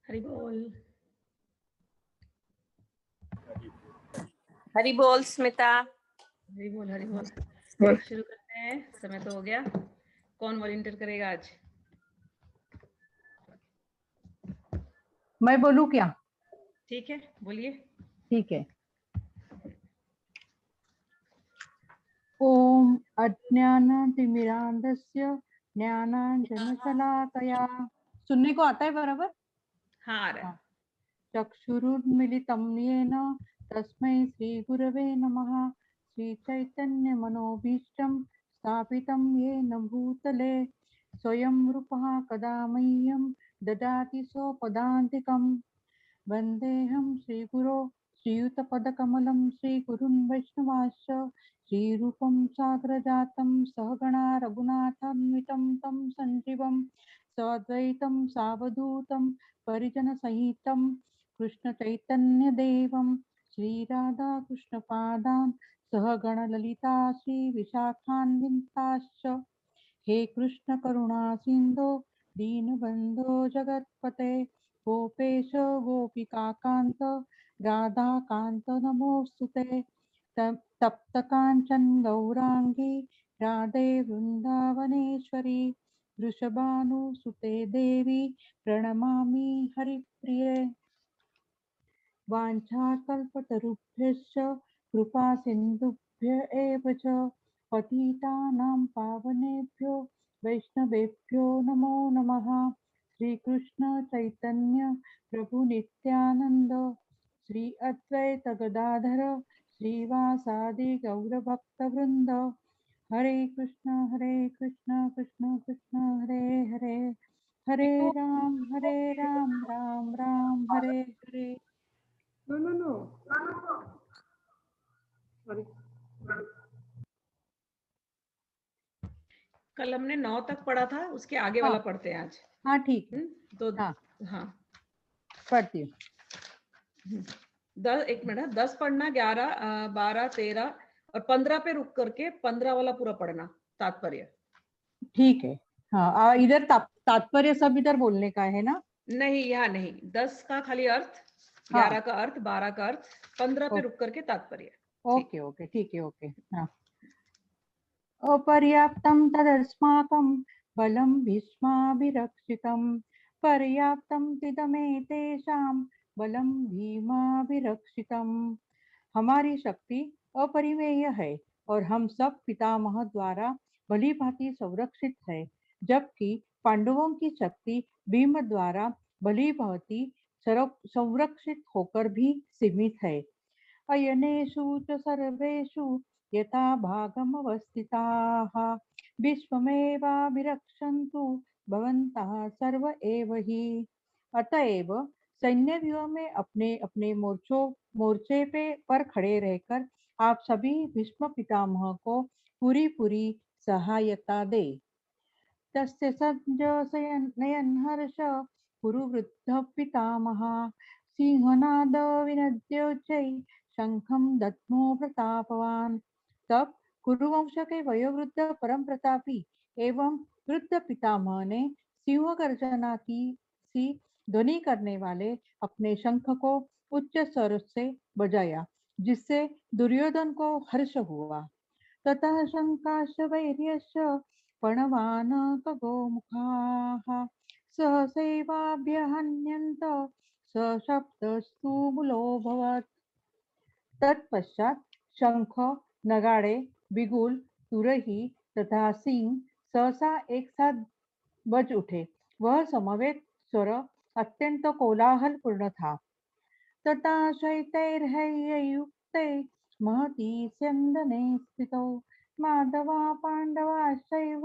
हरि बोल। हरि बोल स्मिता। हरि बोल हरि बोल। शुरू करते हैं, समय तो हो गया। कौन वॉलंटियर करेगा आज? मैं बोलूं क्या? ठीक है, बोलिए। ठीक है। ओम अज्ञानतिमिरान्धस्य ज्ञानाञ्जनशलाकया। सुनने को आता है बराबर? हाँ, आ रहा है। चक्षुरुन्मिलितं येन तस्मै श्रीगुरवे नमः। श्रीचैतन्यमनोभीष्टं स्थापितं येन भूतले स्वयं रूपः कदा मह्यं ददाति स्वपदान्तिकम्। वन्देऽहं श्रीगुरो श्रीयुतपदकमलं श्रीगुरुन् वैष्णवांश्च श्रीरूपं साग्रजातं सहगणा रघुनाथान्वितं तं सञ्जीवं सद्वैतं सावधूतं परिजनसहितं कृष्णचैतन्यदेवं श्रीराधाकृष्णपादान् सहगणललिता श्रीविशाखान्विताश्च। हे कृष्ण करुणा सिन्धो दीनबन्धो जगत्पते गोपेश गोपिकान्त राधाकान्त नमोऽस्तुते। तप्त काञ्चन गौरांगी राधे वृन्दावनेश्वरी वृषभानुसुते देवी प्रणमामि हरिप्रिये। वाञ्छाकल्पतरुभ्यश्च कृपा सिन्धुभ्य एव च पतितानां पावनेभ्यो वैष्णवेभ्यो नमो नमः। श्रीकृष्ण चैतन्य प्रभु नित्यानंद श्री अद्वैत गदाधर श्रीवासादि गौरभक्तवृंद। हरे कृष्ण कृष्ण कृष्ण हरे हरे, हरे राम राम राम हरे हरे। No. Sorry. कल हमने 9 तक पढ़ा था, उसके आगे वाला पढ़ते हैं आज। हाँ ठीक है। तो हाँ पढ़ती हूँ। 10 एक मिनट 10 पढ़ना, 11 12 13 और 15 पे रुक करके 15 वाला पूरा पढ़ना, तात्पर्य। ठीक है। हाँ इधर तात्पर्य सब इधर बोलने का है ना? नहीं, यहाँ नहीं। 10 का खाली अर्थ, 11 का अर्थ, 12 का अर्थ, 15 पे रुक करके तात्पर्य। ओके ठीक है। ओके। हाँ। अपर्याप्तं तदस्माकं बलं भीष्माभिरक्षितं पर्याप्तं तिदमेतेषां बलं भीमाभिरक्षितं। हमारी शक्ति अपरिमेय है और हम सब पितामह द्वारा भली भांति संरक्षित है, जबकि पांडवों की शक्ति भीम द्वारा भली भांति संरक्षित होकर भी सीमित है। अयनेषु च सर्वेषु यथा भागमवस्थिताः विश्वमेवाभिरक्षन्तु भवन्तः सर्व एव हि। अतएव सैन्य व्यूह में अपने अपने मोर्चे पर खड़े रहकर आप सभी भीष्म पितामह को पूरी सहायता दे। तस्य सञ्जयनयन् हर्ष कुरुवृद्ध पितामह सिंहनाद विनद्योच्चै शंखम दद्मो प्रतापवान। तब कुरुवंश के वयोवृद्ध परम प्रतापी एवं वृद्ध पितामह ने सिंह गर्जना की सी ध्वनि करने वाले अपने शंख को उच्च स्वर से बजाया, जिससे दुर्योधन को हर्ष हुआ। ततः शंकाश्च वैर्यश्च पणवान खगोमुखाः सहसैवाभ्यहन्यन्त सशब्दस्तु मूलोऽभवत्। तत्पश्चात शंख, नगाड़े, बिगुल, तुरही तथा सिंह सहसा एक साथ बज उठे। वह समवेत स्वर अत्यंत कोलाहलपूर्ण था। तथा शैतैर्हय्ययुक्ते महती स्यन्दने स्थितौ माधवा पांडवाश्चैव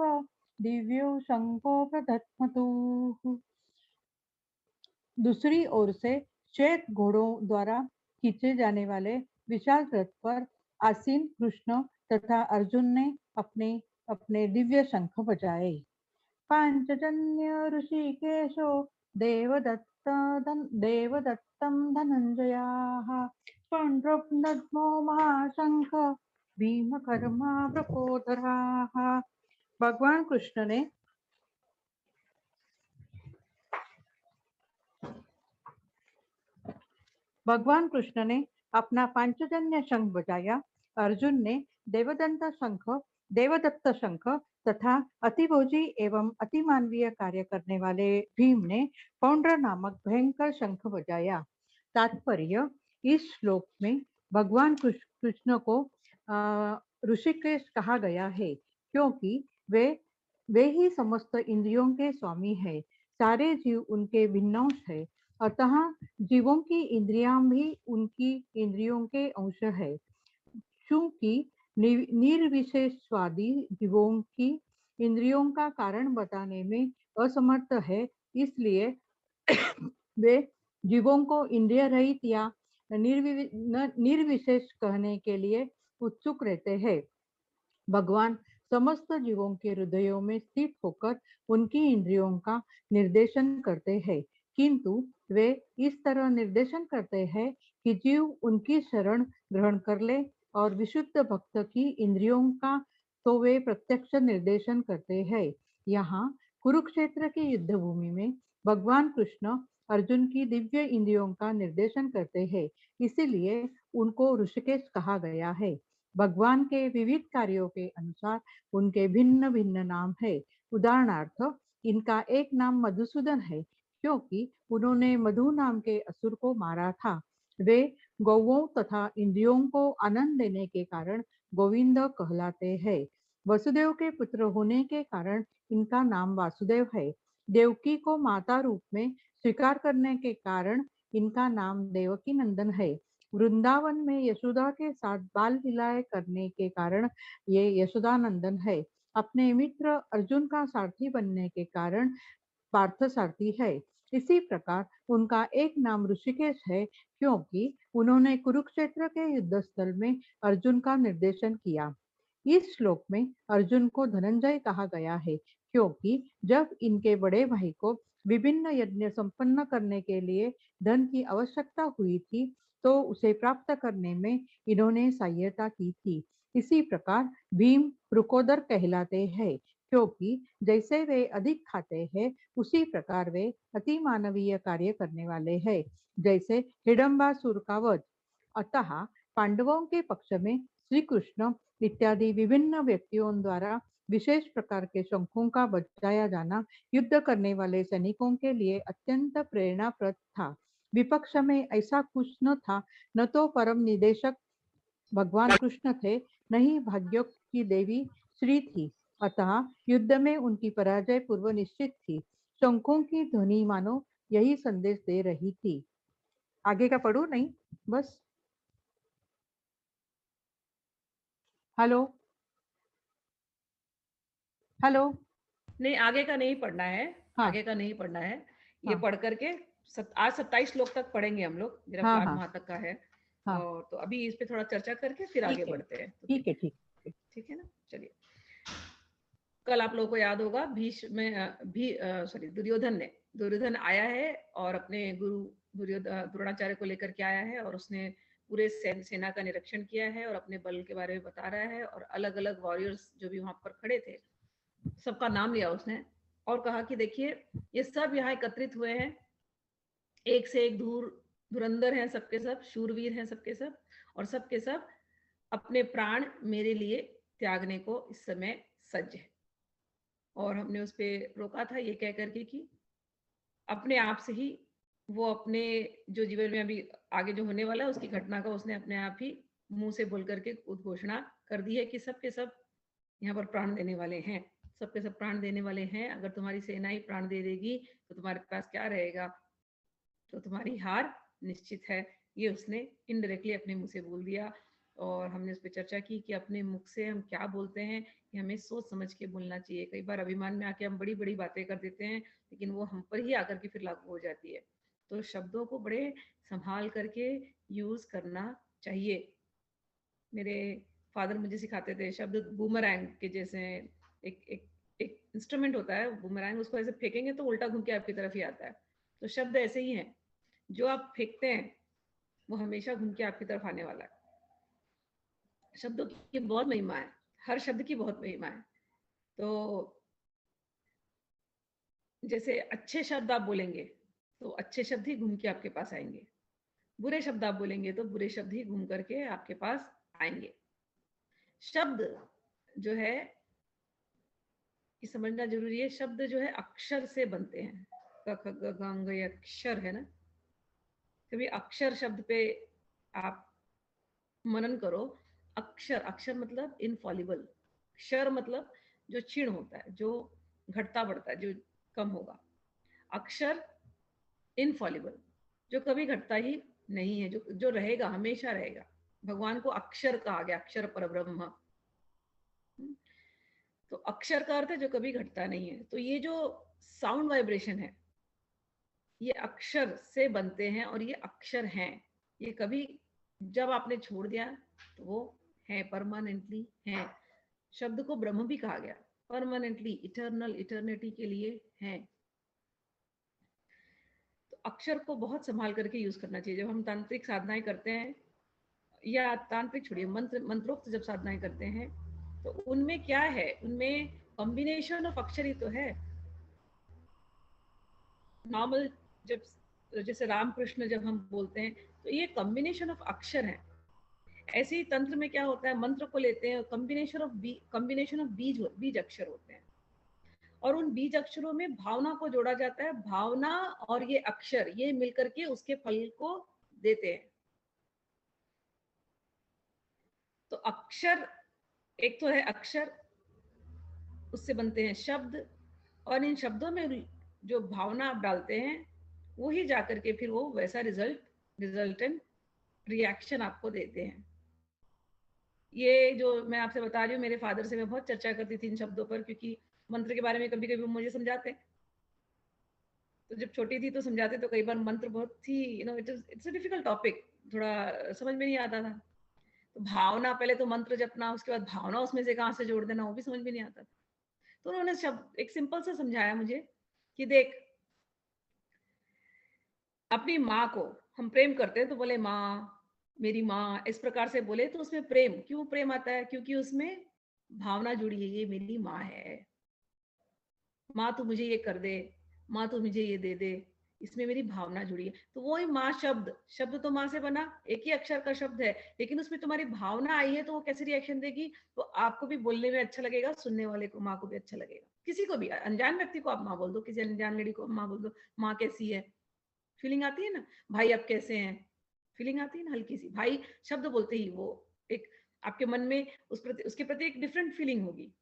दिव्यो शंको प्रदध्मतुः। दूसरी ओर से श्वेत घोड़ों द्वारा खींचे जाने वाले विशाल रथ पर आसीन कृष्ण तथा अर्जुन ने अपने अपने दिव्य शंख बजाए। पांचजन्य ऋषिकेशो देवदत्तं धनंजयाः पौंड्रदद्मो महाशंख भीमकर्मा प्रपोधराः। भगवान कृष्ण ने भगवान कृष्ण ने अपना पांचजन्य शंख बजाया। अर्जुन ने देवदत्त शंख तथा अतिभोजी एवं अतिमानवीय कार्य करने वाले भीम ने पौंड्र नामक भयंकर शंख बजाया। तात्पर्य: इस श्लोक में भगवान कृष्ण को ऋषिकेश कहा गया है क्योंकि वे ही समस्त इंद्रियों के स्वामी है। सारे जीव उनके भिन्नांश है, अतः जीवों की इंद्रियां भी उनकी इंद्रियों के अंश है। चूंकि निर्विशेषवादी जीवों की इंद्रियों का कारण बताने में असमर्थ है, इसलिए वे जीवों को इंद्रिय रहित या निर्विशेष कहने के लिए उत्सुक रहते हैं। भगवान समस्त जीवों के हृदयों में स्थित होकर उनकी इंद्रियों का निर्देशन करते हैं, किंतु वे इस तरह निर्देशन करते हैं कि जीव उनकी शरण ग्रहण कर ले, और विशुद्ध भक्त की इंद्रियों का तो वे प्रत्यक्ष निर्देशन करते हैं। यहाँ कुरुक्षेत्र की युद्ध भूमि में भगवान कृष्ण अर्जुन की दिव्य इंद्रियों का निर्देशन करते हैं, इसीलिए उनको ऋषिकेश कहा गया है। भगवान के विविध कार्यों के अनुसार उनके भिन्न भिन्न नाम है। उदाहरणार्थ, इनका एक नाम मधुसूदन है क्योंकि उन्होंने मधु नाम के असुर को मारा था। वे गौओं तथा इंद्रियों को आनंद देने के कारण गोविंद कहलाते हैं। वसुदेव के पुत्र होने के कारण इनका नाम वासुदेव है। देवकी को माता रूप में स्वीकार करने के कारण इनका नाम देवकी नंदन है। वृंदावन में यशोदा के साथ बाल लीलाएं करने के कारण ये यशोदानंदन है। अपने मित्र अर्जुन का सारथी बनने के कारण पार्थ सारथी है। इसी प्रकार उनका एक नाम ऋषिकेश है क्योंकि उन्होंने कुरुक्षेत्र के युद्ध स्थल में अर्जुन का निर्देशन किया। इस श्लोक में अर्जुन को धनंजय कहा गया है क्योंकि जब इनके बड़े भाई को विभिन्न यज्ञ संपन्न करने के लिए धन की आवश्यकता हुई थी, तो उसे प्राप्त करने में इन्होंने सहायता की थी। इसी प्रकार भीम रुकोदर कहलाते हैं क्योंकि जैसे वे अधिक खाते हैं, उसी प्रकार वे अति मानवीय कार्य करने वाले हैं, जैसे हिडम्बासुर का वध। अतः पांडवों के पक्ष में श्री कृष्ण इत्यादि विभिन्न व्यक्तियों द्वारा विशेष प्रकार के शंखों का बजाया जाना युद्ध करने वाले सैनिकों के लिए अत्यंत प्रेरणाप्रद था। विपक्ष में ऐसा कुछ न था, न तो परम निदेशक भगवान कृष्ण थे, न ही भाग्यों की देवी श्री थी। अतः युद्ध में उनकी पराजय पूर्व निश्चित थी। शंखों की ध्वनि मानो यही संदेश दे रही थी। आगे का पढ़ू? नहीं, बस। Hello hello. नहीं, आगे का नहीं पढ़ना है। हाँ आगे का नहीं पढ़ना है। ये हाँ पढ़ करके आज 27 श्लोक तक पढ़ेंगे हम लोग। मेरा हाँ प्लान हाँ वहां तक का है। हाँ, और तो अभी इस पे थोड़ा चर्चा करके फिर आगे ठीक है बढ़ते हैं। तो ठीक है ठीक है। ठीक है ना? चलिए, कल आप लोगों को याद होगा दुर्योधन आया है और अपने गुरु द्रोणाचार्य को लेकर के आया है, और उसने पूरे सेना का निरीक्षण किया है और अपने बल के बारे में बता रहा है, और अलग अलग वॉरियर्स जो भी वहां पर खड़े थे सबका नाम लिया उसने और कहा कि देखिए ये सब यहाँ एकत्रित हुए हैं, एक से एक धुरंधर हैं, सबके सब शूरवीर हैं, सबके सब, और सबके सब अपने प्राण मेरे लिए त्यागने को इस समय सज्ज है। और हमने उस पर रोका था ये कह करके कि अपने आप से ही वो अपने जो जीवन में अभी आगे जो होने वाला है उसकी घटना का उसने अपने आप ही मुंह से बोल करके उद्घोषणा कर दी है कि सबके सब यहाँ पर प्राण देने वाले हैं, सबके सब प्राण देने वाले हैं। अगर तुम्हारी सेना ही प्राण दे देगी तो तुम्हारे पास क्या रहेगा, तो तुम्हारी हार निश्चित है। ये उसने इनडायरेक्टली अपने मुंह से बोल दिया। और हमने उस पर चर्चा की कि अपने मुख से हम क्या बोलते हैं कि हमें सोच समझ के बोलना चाहिए। कई बार अभिमान में आके हम बड़ी बड़ी बातें कर देते हैं, लेकिन वो हम पर ही आकर के फिर लागू हो जाती है। तो शब्दों को बड़े संभाल करके यूज करना चाहिए। मेरे फादर मुझे सिखाते थे शब्द बूमरैंग के जैसे। एक एक एक इंस्ट्रूमेंट होता है बूमरैंग, उसको ऐसे फेंकेंगे तो उल्टा घूम के आपकी तरफ ही आता है। तो शब्द ऐसे ही हैं, जो आप फेंकते हैं वो हमेशा घूम के आपकी तरफ आने वाला है। शब्दों की बहुत महिमा है, हर शब्द की बहुत महिमा है। तो जैसे अच्छे शब्द आप बोलेंगे तो अच्छे शब्द ही घूम के आपके पास आएंगे, बुरे शब्द आप बोलेंगे तो बुरे शब्द ही घूम करके आपके पास आएंगे। शब्द जो है ये समझना जरूरी है, शब्द जो है अक्षर से बनते हैं। क ख ग घ अंग ये अक्षर है ना, कभी अक्षर शब्द पे आप मनन करो। अक्षर, अक्षर मतलब इनफॉलिबल, क्षर मतलब जो क्षीण होता है, जो घटता बढ़ता है, जो कम होगा। अक्षर इनफॉलिबल, जो कभी घटता ही नहीं है, जो जो रहेगा, हमेशा रहेगा। भगवान को अक्षर कहा गया, अक्षर परब्रह्म। तो अक्षर का अर्थ है जो कभी घटता नहीं है। तो ये जो साउंड वाइब्रेशन है, ये अक्षर से बनते हैं और ये अक्षर हैं। ये कभी जब आपने छोड़ दिया तो वो है, परमानेंटली है। शब्द को ब्रह्म भी कहा गया, परमानेंटली, इटर्नल, इटर्निटी के लिए है। तो अक्षर को बहुत संभाल करके यूज करना चाहिए। जब हम तांत्रिक साधनाएं करते हैं, या तांत्रिक छोड़िए, मंत्रोक्त जब साधनाएं करते हैं, तो उनमें क्या है, उनमें कॉम्बिनेशन ऑफ अक्षर ही तो है। नॉर्मल जब जैसे राम कृष्ण जब हम बोलते हैं तो ये कॉम्बिनेशन ऑफ अक्षर है। ऐसे ही तंत्र में क्या होता है, मंत्र को लेते हैं, कॉम्बिनेशन ऑफ बीज अक्षर होते हैं, और उन बीज अक्षरों में भावना को जोड़ा जाता है। भावना और ये अक्षर, ये मिलकर के उसके फल को देते हैं। तो अक्षर, एक तो है अक्षर, उससे बनते हैं शब्द, और इन शब्दों में जो भावना आप डालते हैं वही जाकर के फिर वो वैसा रिजल्टेंट रिएक्शन आपको देते हैं। ये जो मैं आपसे बता रही हूँ, मेरे फादर से मैं बहुत चर्चा करती थी इन शब्दों पर, क्योंकि मंत्र के बारे में कभी कभी मुझे समझाते। तो जब छोटी थी तो समझाते, तो कई बार मंत्र बहुत ही इट्स अ डिफिकल्ट टॉपिक, थोड़ा समझ में नहीं आता था। तो भावना, पहले तो मंत्र जपना, उसके बाद भावना उसमें से कहाँ से जोड़ देना, वो भी समझ में नहीं आता था। तो उन्होंने शब्द एक सिंपल से समझाया मुझे कि देख, अपनी माँ को हम प्रेम करते हैं तो बोले माँ, मेरी माँ, इस प्रकार से बोले तो उसमें प्रेम, क्यों प्रेम आता है, क्योंकि उसमें भावना जुड़ी है, ये मेरी माँ है। माँ तू मुझे ये कर दे, माँ तू मुझे ये दे दे, इसमें मेरी भावना जुड़ी है। तो वही माँ शब्द, शब्द तो माँ से बना, एक ही अक्षर का शब्द है, लेकिन उसमें तुम्हारी भावना आई है तो वो कैसे रिएक्शन देगी। तो आपको भी बोलने में अच्छा लगेगा, सुनने वाले को, माँ को भी अच्छा लगेगा। किसी को भी, अनजान व्यक्ति को आप माँ बोल दो, किसी अनजान लेडी को माँ बोल दो, माँ कैसी है, फीलिंग आती है ना। भाई आप कैसे हैं, फीलिंग आती है ना हल्की सी। भाई शब्द बोलते ही वो एक आपके मन में उसके प्रति एक डिफरेंट फीलिंग होगी।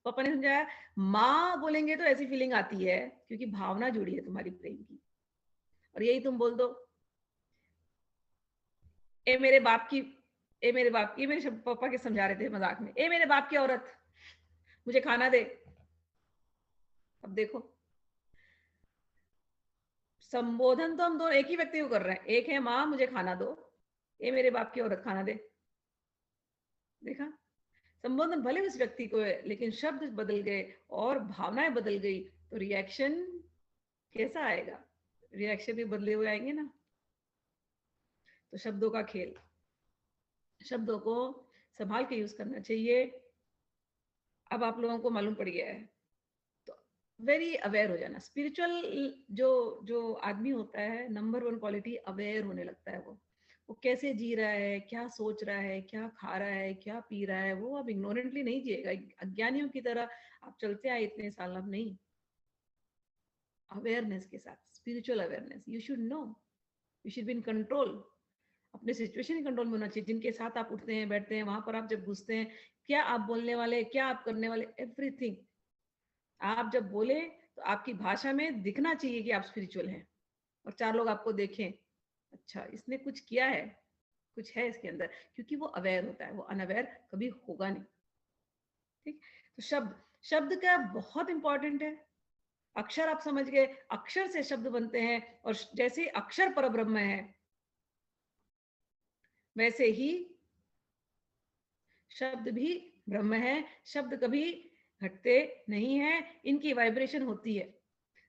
पापा ने समझाया, माँ बोलेंगे तो ऐसी फीलिंग आती है क्योंकि भावना जुड़ी है तुम्हारी प्रेम की। और यही तुम बोल दो, ए मेरे बाप की, ए मेरे बाप की, ये मेरे पापा के समझा रहे थे मजाक में, ए मेरे बाप की औरत, मुझे खाना दे। अब देखो, संबोधन तो हम दोनों एक ही व्यक्ति को कर रहे हैं। एक है माँ, मुझे खाना दो, ए मेरे बाप की औरत, खाना दे। देखा, संबोधन भले उस व्यक्ति को है, लेकिन शब्द बदल गए और भावनाएं बदल गई, तो रिएक्शन कैसा आएगा, रिएक्शन भी बदले हुए आएंगे ना। तो शब्दों का खेल, शब्दों को संभाल के यूज करना चाहिए। अब आप लोगों को मालूम पड़ गया है, तो वेरी अवेयर हो जाना। स्पिरिचुअल जो जो आदमी होता है, नंबर वन क्वालिटी, अवेयर होने लगता है। वो कैसे जी रहा है, क्या सोच रहा है, क्या खा रहा है, क्या पी रहा है, वो अब इग्नोरेंटली नहीं जिएगा। अज्ञानियों की तरह आप चलते आए इतने साल, अब नहीं। अवेयरनेस के साथ, spiritual awareness, you should know, you should be in control. अपने सिचुएशन कंट्रोल में होना चाहिए। जिनके साथ आप उठते हैं बैठते हैं, वहां पर आप जब घुसते हैं, क्या आप बोलने वाले, क्या आप करने वाले, एवरीथिंग। आप जब बोले तो आपकी भाषा में दिखना चाहिए कि आप स्पिरिचुअल हैं, और चार लोग आपको देखें, अच्छा इसने कुछ किया है, कुछ है इसके अंदर, क्योंकि वो अवेयर होता है, वो अनअवेयर कभी होगा नहीं। ठीक। तो शब्द, शब्द क्या बहुत इंपॉर्टेंट है। अक्षर आप समझ गए, अक्षर से शब्द बनते हैं, और जैसे अक्षर परब्रह्म है, वैसे ही शब्द भी ब्रह्म है। शब्द कभी घटते नहीं है, इनकी वाइब्रेशन होती है।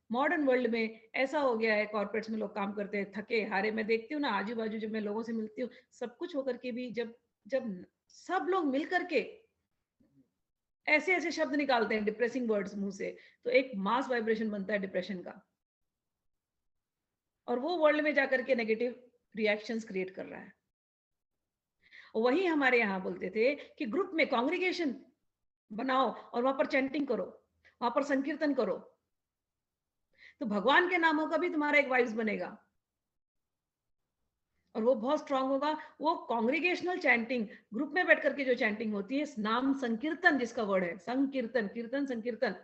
मॉडर्न वर्ल्ड में ऐसा हो गया है, कॉर्पोरेट्स में लोग काम करते हैं थके हारे, मैं देखती हूँ ना आजू बाजू, जब मैं लोगों से मिलती हूँ, सब कुछ होकर के भी, जब जब सब लोग मिल करके ऐसे ऐसे शब्द निकालते हैं, डिप्रेसिंग वर्ड्स मुंह से, तो एक मास वाइब्रेशन बनता है डिप्रेशन का। और वो वर्ल्ड में जाकर के नेगेटिव रिएक्शंस क्रिएट कर रहा है। वही हमारे यहाँ बोलते थे कि ग्रुप में कांग्रीगेशन बनाओ और वहां पर चैंटिंग करो, वहां पर संकीर्तन करो, तो भगवान के नामों का भी तुम्हारा एक वाइब्स बनेगा और वो बहुत स्ट्रांग होगा। वो कांग्रीगेशनल चैंटिंग, ग्रुप में बैठ करके जो चैंटिंग होती है, नाम संकीर्तन जिसका वर्ड है, संकीर्तन, कीर्तन, संकीर्तन,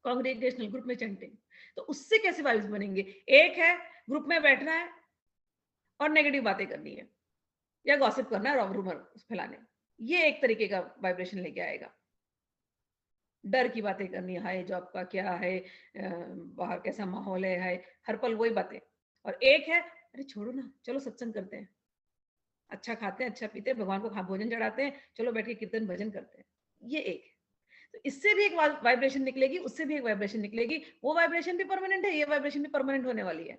कांग्रीगेशनल ग्रुप में चैंटिंग, तो उससे कैसे वाइब्स बनेंगे? एक है ग्रुप में बैठना है और नेगेटिव बातें करनी है या गॉसिप करना है, रूमर फैलाने, ये एक तरीके का वाइब्रेशन लेके आएगा। डर की बातें करनी है, जॉब का क्या है, बाहर कैसा माहौल है, हर पल वही बातें। और एक है अरे छोड़ो ना, चलो सत्संग करते हैं, अच्छा खाते हैं, अच्छा पीते हैं, भगवान को भोजन चढ़ाते हैं, चलो बैठ के कीर्तन भजन करते हैं, ये एक है। तो इससे भी एक वाइब्रेशन निकलेगी, उससे भी एक वाइब्रेशन निकलेगी। वो वाइब्रेशन भी परमानेंट है, ये वाइब्रेशन भी परमानेंट होने वाली है।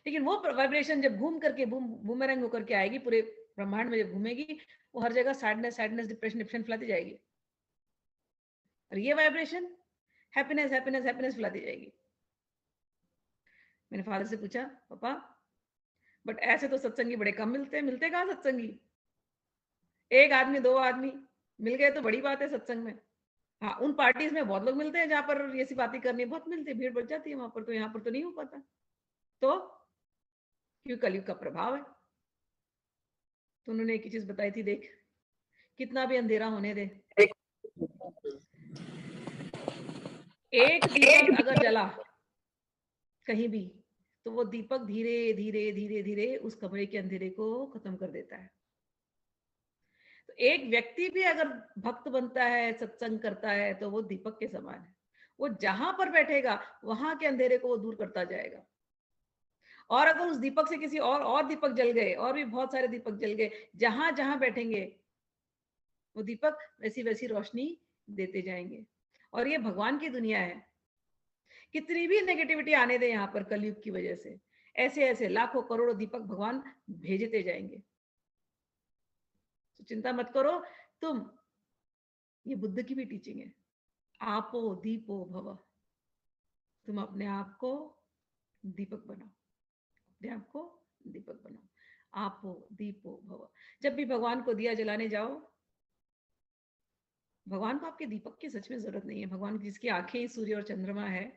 लेकिन वो वाइब्रेशन जब घूम करके बूमेरंग होकर के आएगी, पूरे ब्रह्मांड में जब घूमेगी, वो हर जगह सैडनेस सैडनेस डिप्रेशन डिप्रेशन फैलाती जाएगी। और ये वाइब्रेशन हैप्पीनेस हैप्पीनेस हैप्पीनेस फैलाती जाएगी। मैंने फादर से पूछा, पापा बट ऐसे तो सत्संगी बड़े कम मिलते हैं, मिलते कहाँ सत्संगी? एक आदमी, दो आदमी मिल गए तो बड़ी बात है सत्संग में। हाँ, उन पार्टीज में बहुत लोग मिलते हैं जहां पर ये सी बातें करनी बहुत मिलती है, भीड़ बढ़ जाती है वहां पर, तो यहाँ पर तो नहीं हो पाता। तो क्यों? कलयुग का प्रभाव है। तो उन्होंने एक ही चीज बताई थी, देख कितना भी अंधेरा होने दे, एक दीपक अगर जला कहीं भी, तो वो दीपक धीरे धीरे धीरे धीरे उस कमरे के अंधेरे को खत्म कर देता है। तो एक व्यक्ति भी अगर भक्त बनता है, सत्संग करता है, तो वो दीपक के समान है। वो जहां पर बैठेगा वहां के अंधेरे को वो दूर करता जाएगा। और अगर उस दीपक से किसी और दीपक जल गए, और भी बहुत सारे दीपक जल गए, जहां जहां बैठेंगे वो दीपक वैसी वैसी रोशनी देते जाएंगे। और ये भगवान की दुनिया है। कितनी भी नेगेटिविटी आने दे यहाँ पर कलयुग की वजह से, ऐसे ऐसे लाखों करोड़ों दीपक भगवान भेजते जाएंगे। तो चिंता मत करो तुम, ये बुद्ध की भी टीचिंग है, आपो दीपो भव। तुम अपने आप को दीपक बनाओ, अपने आप को दीपक बनाओ, आपो दीपो भव। जब भी भगवान को दिया जलाने जाओ, भगवान को आपके दीपक की सच में जरूरत नहीं है। भगवान जिसकी आंखें ही सूर्य और चंद्रमा है,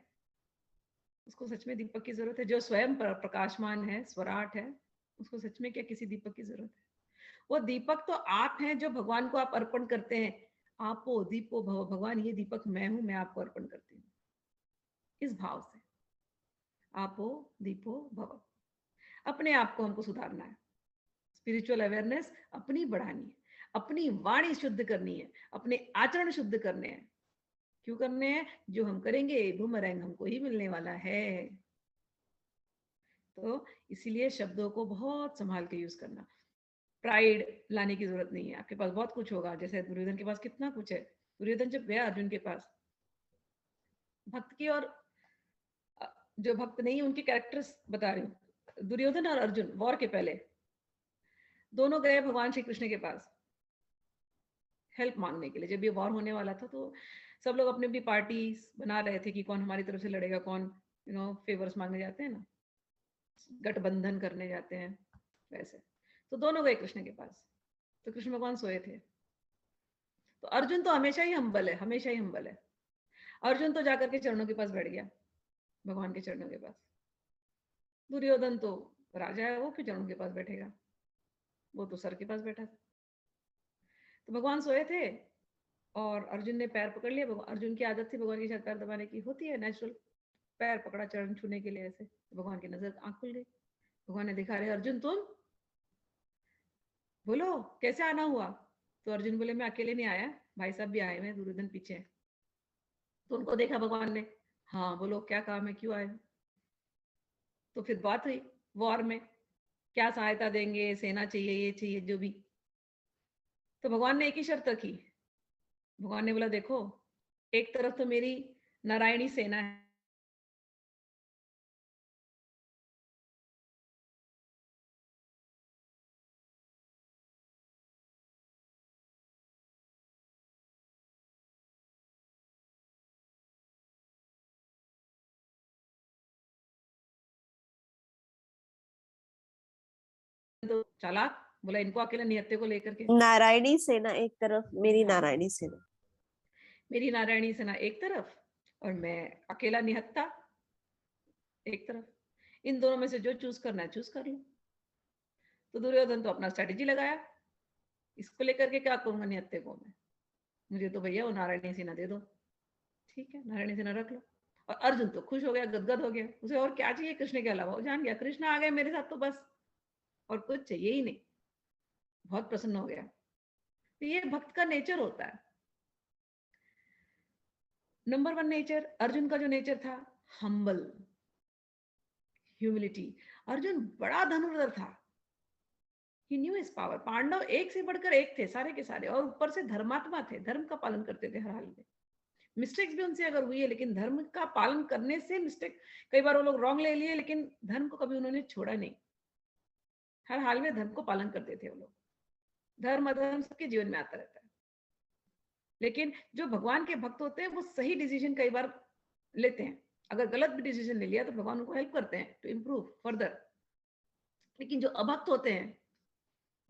उसको सच में दीपक की जरूरत है। जो स्वयं प्रकाशमान है, स्वराट है, उसको सच में क्या किसी दीपक की जरूरत है? वो दीपक तो आप हैं, जो भगवान को आप अर्पण करते हैं। आपो दीपो भव, भगवान ये दीपक मैं हूं, मैं आपको अर्पण करती हूँ, इस भाव से। आपो दीपो भव। अपने आप को हमको सुधारना है, स्पिरिचुअल अवेयरनेस अपनी बढ़ानी है, अपनी वाणी शुद्ध करनी है, अपने आचरण शुद्ध करने हैं। क्यों करने हैं? जो हम करेंगे बूमरैंग हमको ही मिलने वाला है। तो इसीलिए शब्दों को बहुत संभाल के यूज करना। प्राइड लाने की जरूरत नहीं है, आपके पास बहुत कुछ होगा। जैसे दुर्योधन के पास कितना कुछ है। दुर्योधन जब गया अर्जुन के पास, भक्त की और जो भक्त नहीं उनके कैरेक्टर्स बता रही हूँ। दुर्योधन और अर्जुन वॉर के पहले दोनों गए भगवान श्री कृष्ण के पास हेल्प मांगने के लिए। जब ये वॉर होने वाला था, तो सब लोग अपनी अपनी पार्टी बना रहे थे कि कौन हमारी तरफ से लड़ेगा, कौन फेवर्स मांगने जाते हैं ना, गठबंधन करने जाते हैं वैसे। तो दोनों गए कृष्ण के पास, तो कृष्ण भगवान सोए थे। तो अर्जुन तो हमेशा ही हम्बल है, हमेशा ही हम्बल है। अर्जुन तो जाकर के चरणों के पास बैठ गया, भगवान के चरणों के पास। दुर्योधन तो राजा है, वो क्यों चरणों के पास बैठेगा, वो तो सर के पास बैठा था। तो भगवान सोए थे और अर्जुन ने पैर पकड़ लिया। अर्जुन की आदत थी भगवान के साथ पैर दबाने की, होती है नेचुरल। पैर पकड़ा चरण छूने के लिए ऐसे, तो भगवान की नजर आंख खुल गई। भगवान ने देखा, अरे अर्जुन तुम, बोलो कैसे आना हुआ? तो अर्जुन बोले, मैं अकेले नहीं आया, भाई साहब भी आए हुए, दुर्योधन पीछे है। तो उनको देखा भगवान ने, हाँ बोलो क्या काम है, क्यों आए? तो फिर बात हुई वॉर में, क्या सहायता देंगे, सेना चाहिए, ये चाहिए, जो भी। तो भगवान ने एक ही शर्त रखी। भगवान ने बोला, देखो एक तरफ तो मेरी नारायणी सेना है, तो चालाक, बोला इनको अकेले निहत्थे को लेकर के, नारायणी सेना एक तरफ, मेरी हाँ, नारायणी सेना, मेरी नारायणी सेना एक तरफ और मैं अकेला निहत्था एक तरफ, इन दोनों में से जो चूज करना है चूज कर लो। तो दुर्योधन तो अपना स्ट्रेटेजी लगाया, इसको लेकर के क्या करूंगा निहत्थे को मैं, मुझे तो भैया वो नारायणी सेना दे दो। ठीक है, नारायणी सेना रख लो। और अर्जुन तो खुश हो गया, गदगद हो गया, उसे और क्या चाहिए कृष्ण के अलावा, वो जान गया कृष्ण आ गए मेरे साथ तो बस, और कुछ चाहिए ही नहीं, बहुत प्रसन्न हो गया। तो ये भक्त का नेचर होता है। नंबर 1 नेचर, अर्जुन का जो नेचर था, हम्बल, ह्यूमिलिटी। अर्जुन बड़ा धनुर्धर था, ही न्यू हिज पावर। पांडव एक से बढ़कर एक थे सारे के सारे, और ऊपर से धर्मात्मा थे, धर्म का पालन करते थे हर हाल में। मिस्टेक्स भी उनसे अगर हुई है, लेकिन धर्म का पालन करने से मिस्टेक, कई बार वो लोग रॉन्ग ले लिए, लेकिन धर्म को कभी उन्होंने छोड़ा नहीं, हर हाल में धर्म को पालन करते थे वो लोग। धर्म अधर्म सबके जीवन में आता रहता है, लेकिन जो भगवान के भक्त होते हैं वो सही डिसीजन कई बार लेते हैं। अगर गलत भी डिसीजन ले लिया तो भगवान उनको हेल्प करते हैं टू इम्प्रूव फर्दर। लेकिन जो अभक्त होते हैं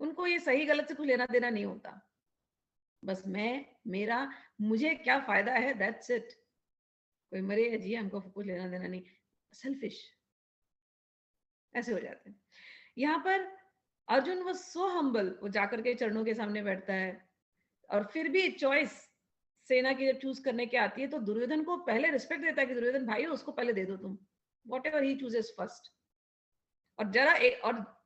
उनको ये सही गलत से कुछ लेना देना नहीं होता, बस मैं, मेरा, मुझे क्या फायदा है, दैट्स इट। कोई मरे या जिए हमको कुछ लेना देना नहीं, सेल्फिश ऐसे हो जाते हैं। यहाँ पर अर्जुन वो सो हम्बल, वो जाकर के चरणों के सामने बैठता है, और फिर भी चॉइस सेना की जब चूज करने की आती है तो दुर्योधन को पहले रिस्पेक्ट देता है कि दुर्योधन भाई उसको पहले दे दो तुम, what ever he chooses first. और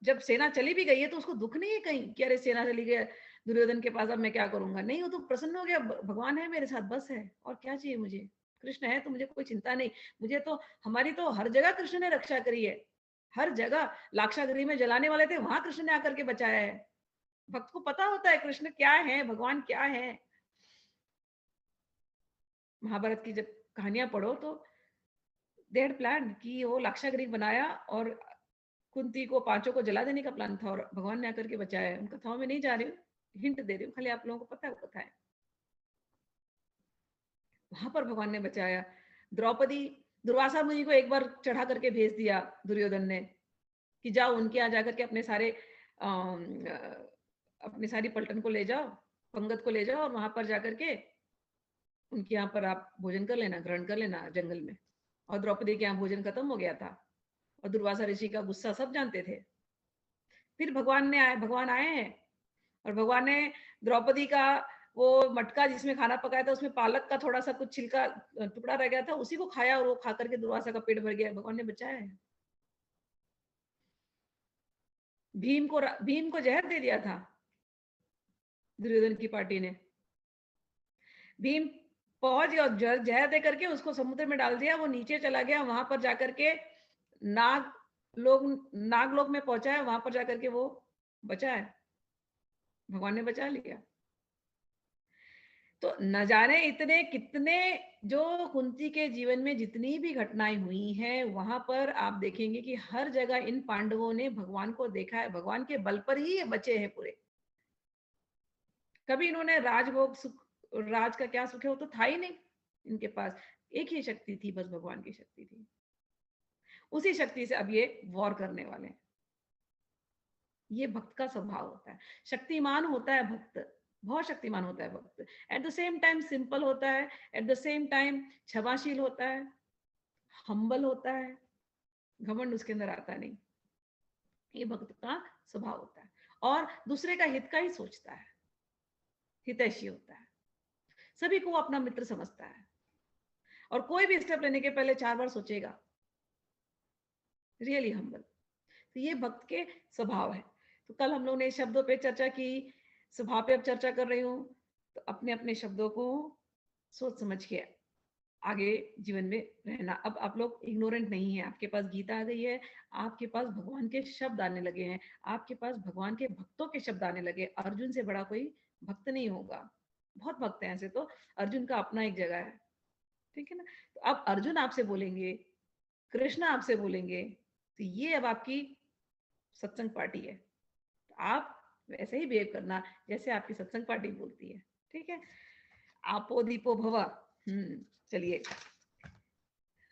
जब सेना चली भी गई है तो उसको दुख नहीं है कहीं कि अरे सेना चली गई दुर्योधन के पास, अब मैं क्या करूंगा, नहीं, वो तो प्रसन्न हो गया, भगवान है मेरे साथ बस है, और क्या चाहिए मुझे, कृष्ण है तो मुझे कोई चिंता नहीं। मुझे तो, हमारी तो हर जगह कृष्ण ने रक्षा करी है, हर जगह। लाक्षागृह में जलाने वाले थे, वहां कृष्ण ने आकर के बचाया है। भक्त को पता होता है कृष्ण क्या है, भगवान क्या है। महाभारत की जब कहानियां पढ़ो तो दे हैड प्लान कि वो लाक्षागृह बनाया और कुंती को, पांचों को जला देने का प्लान था, और भगवान ने आकर के बचाया है। उन कथाओं में नहीं जा रही हूँ, हिंट दे रही हूँ, खाली आप लोगों को पता है वो कथा है। वहां पर भगवान ने बचाया। द्रौपदी, दुर्वासा मुनि को एक बार चढ़ा करके भेज दिया दुर्योधन ने कि जाओ उनके यहाँ जाकर के अपने सारे अपनी सारी पलटन को ले जाओ, पंगत को ले जाओ, और वहां पर जाकर के उनके यहाँ पर आप भोजन कर लेना, ग्रहण कर लेना जंगल में। और द्रौपदी के यहाँ भोजन खत्म हो गया था, और दुर्वासा ऋषि का गुस्सा सब जानते थे। फिर भगवान आए हैं, और भगवान ने द्रौपदी का वो मटका जिसमें खाना पकाया था, उसमें पालक का थोड़ा सा कुछ छिलका टुकड़ा रह गया था, उसी को खाया, और वो खा करके दुर्वासा का पेट भर गया। भगवान ने बचाया है। भीम को जहर दे दिया था दुर्योधन की पार्टी ने। भीम पहुंच और जहर दे करके उसको समुद्र में डाल दिया, वो नीचे चला गया, वहां पर जाकर के नागलोक में पहुंचा है, वहां पर जाकर के वो बचा है, भगवान ने बचा लिया। तो न जाने इतने कितने, जो कुंती के जीवन में जितनी भी घटनाएं हुई हैं, वहां पर आप देखेंगे कि हर जगह इन पांडवों ने भगवान को देखा है, भगवान के बल पर ही ये बचे हैं पूरे। कभी इन्होंने राजभोग सुख, राज का क्या सुख है, वो तो था ही नहीं इनके पास। एक ही शक्ति थी, बस भगवान की शक्ति थी। उसी शक्ति से अब ये वॉर करने वाले हैं। ये भक्त का स्वभाव होता है। शक्तिमान होता है भक्त, बहुत शक्तिमान होता है भक्त। At the same time simple होता है, एट द सेम टाइम क्षमाशील होता है, हम्बल होता है, घमंड उसके अंदर आता नहीं। ये भक्त का स्वभाव होता है, और दूसरे का हित का ही सोचता है, हितैषी होता है, सभी को अपना मित्र समझता है, और कोई भी स्टेप लेने के पहले 4 बार सोचेगा। Really humble. तो ये भक्त के स्वभाव है। तो कल हम लोग ने शब्दों पे चर्चा की, स्वभाव पे अब चर्चा कर रही हूँ। तो अपने अपने शब्दों को सोच समझ के आगे जीवन में रहना। अब आप लोग इग्नोरेंट नहीं है, आपके पास गीता आ गई है, आपके पास भगवान के शब्द आने लगे हैं, आपके पास भगवान के भक्तों के शब्द आने लगे। अर्जुन से बड़ा कोई भक्त नहीं होगा, बहुत भक्त हैं ऐसे तो, अर्जुन का अपना एक जगह है, ठीक है ना। तो अब अर्जुन आपसे बोलेंगे, कृष्ण आपसे बोलेंगे, तो ये अब आपकी सत्संग पार्टी है। तो आप वैसे ही बिहेव करना जैसे आपकी सत्संग पार्टी बोलती है, ठीक है। आपो दीपो भव। चलिए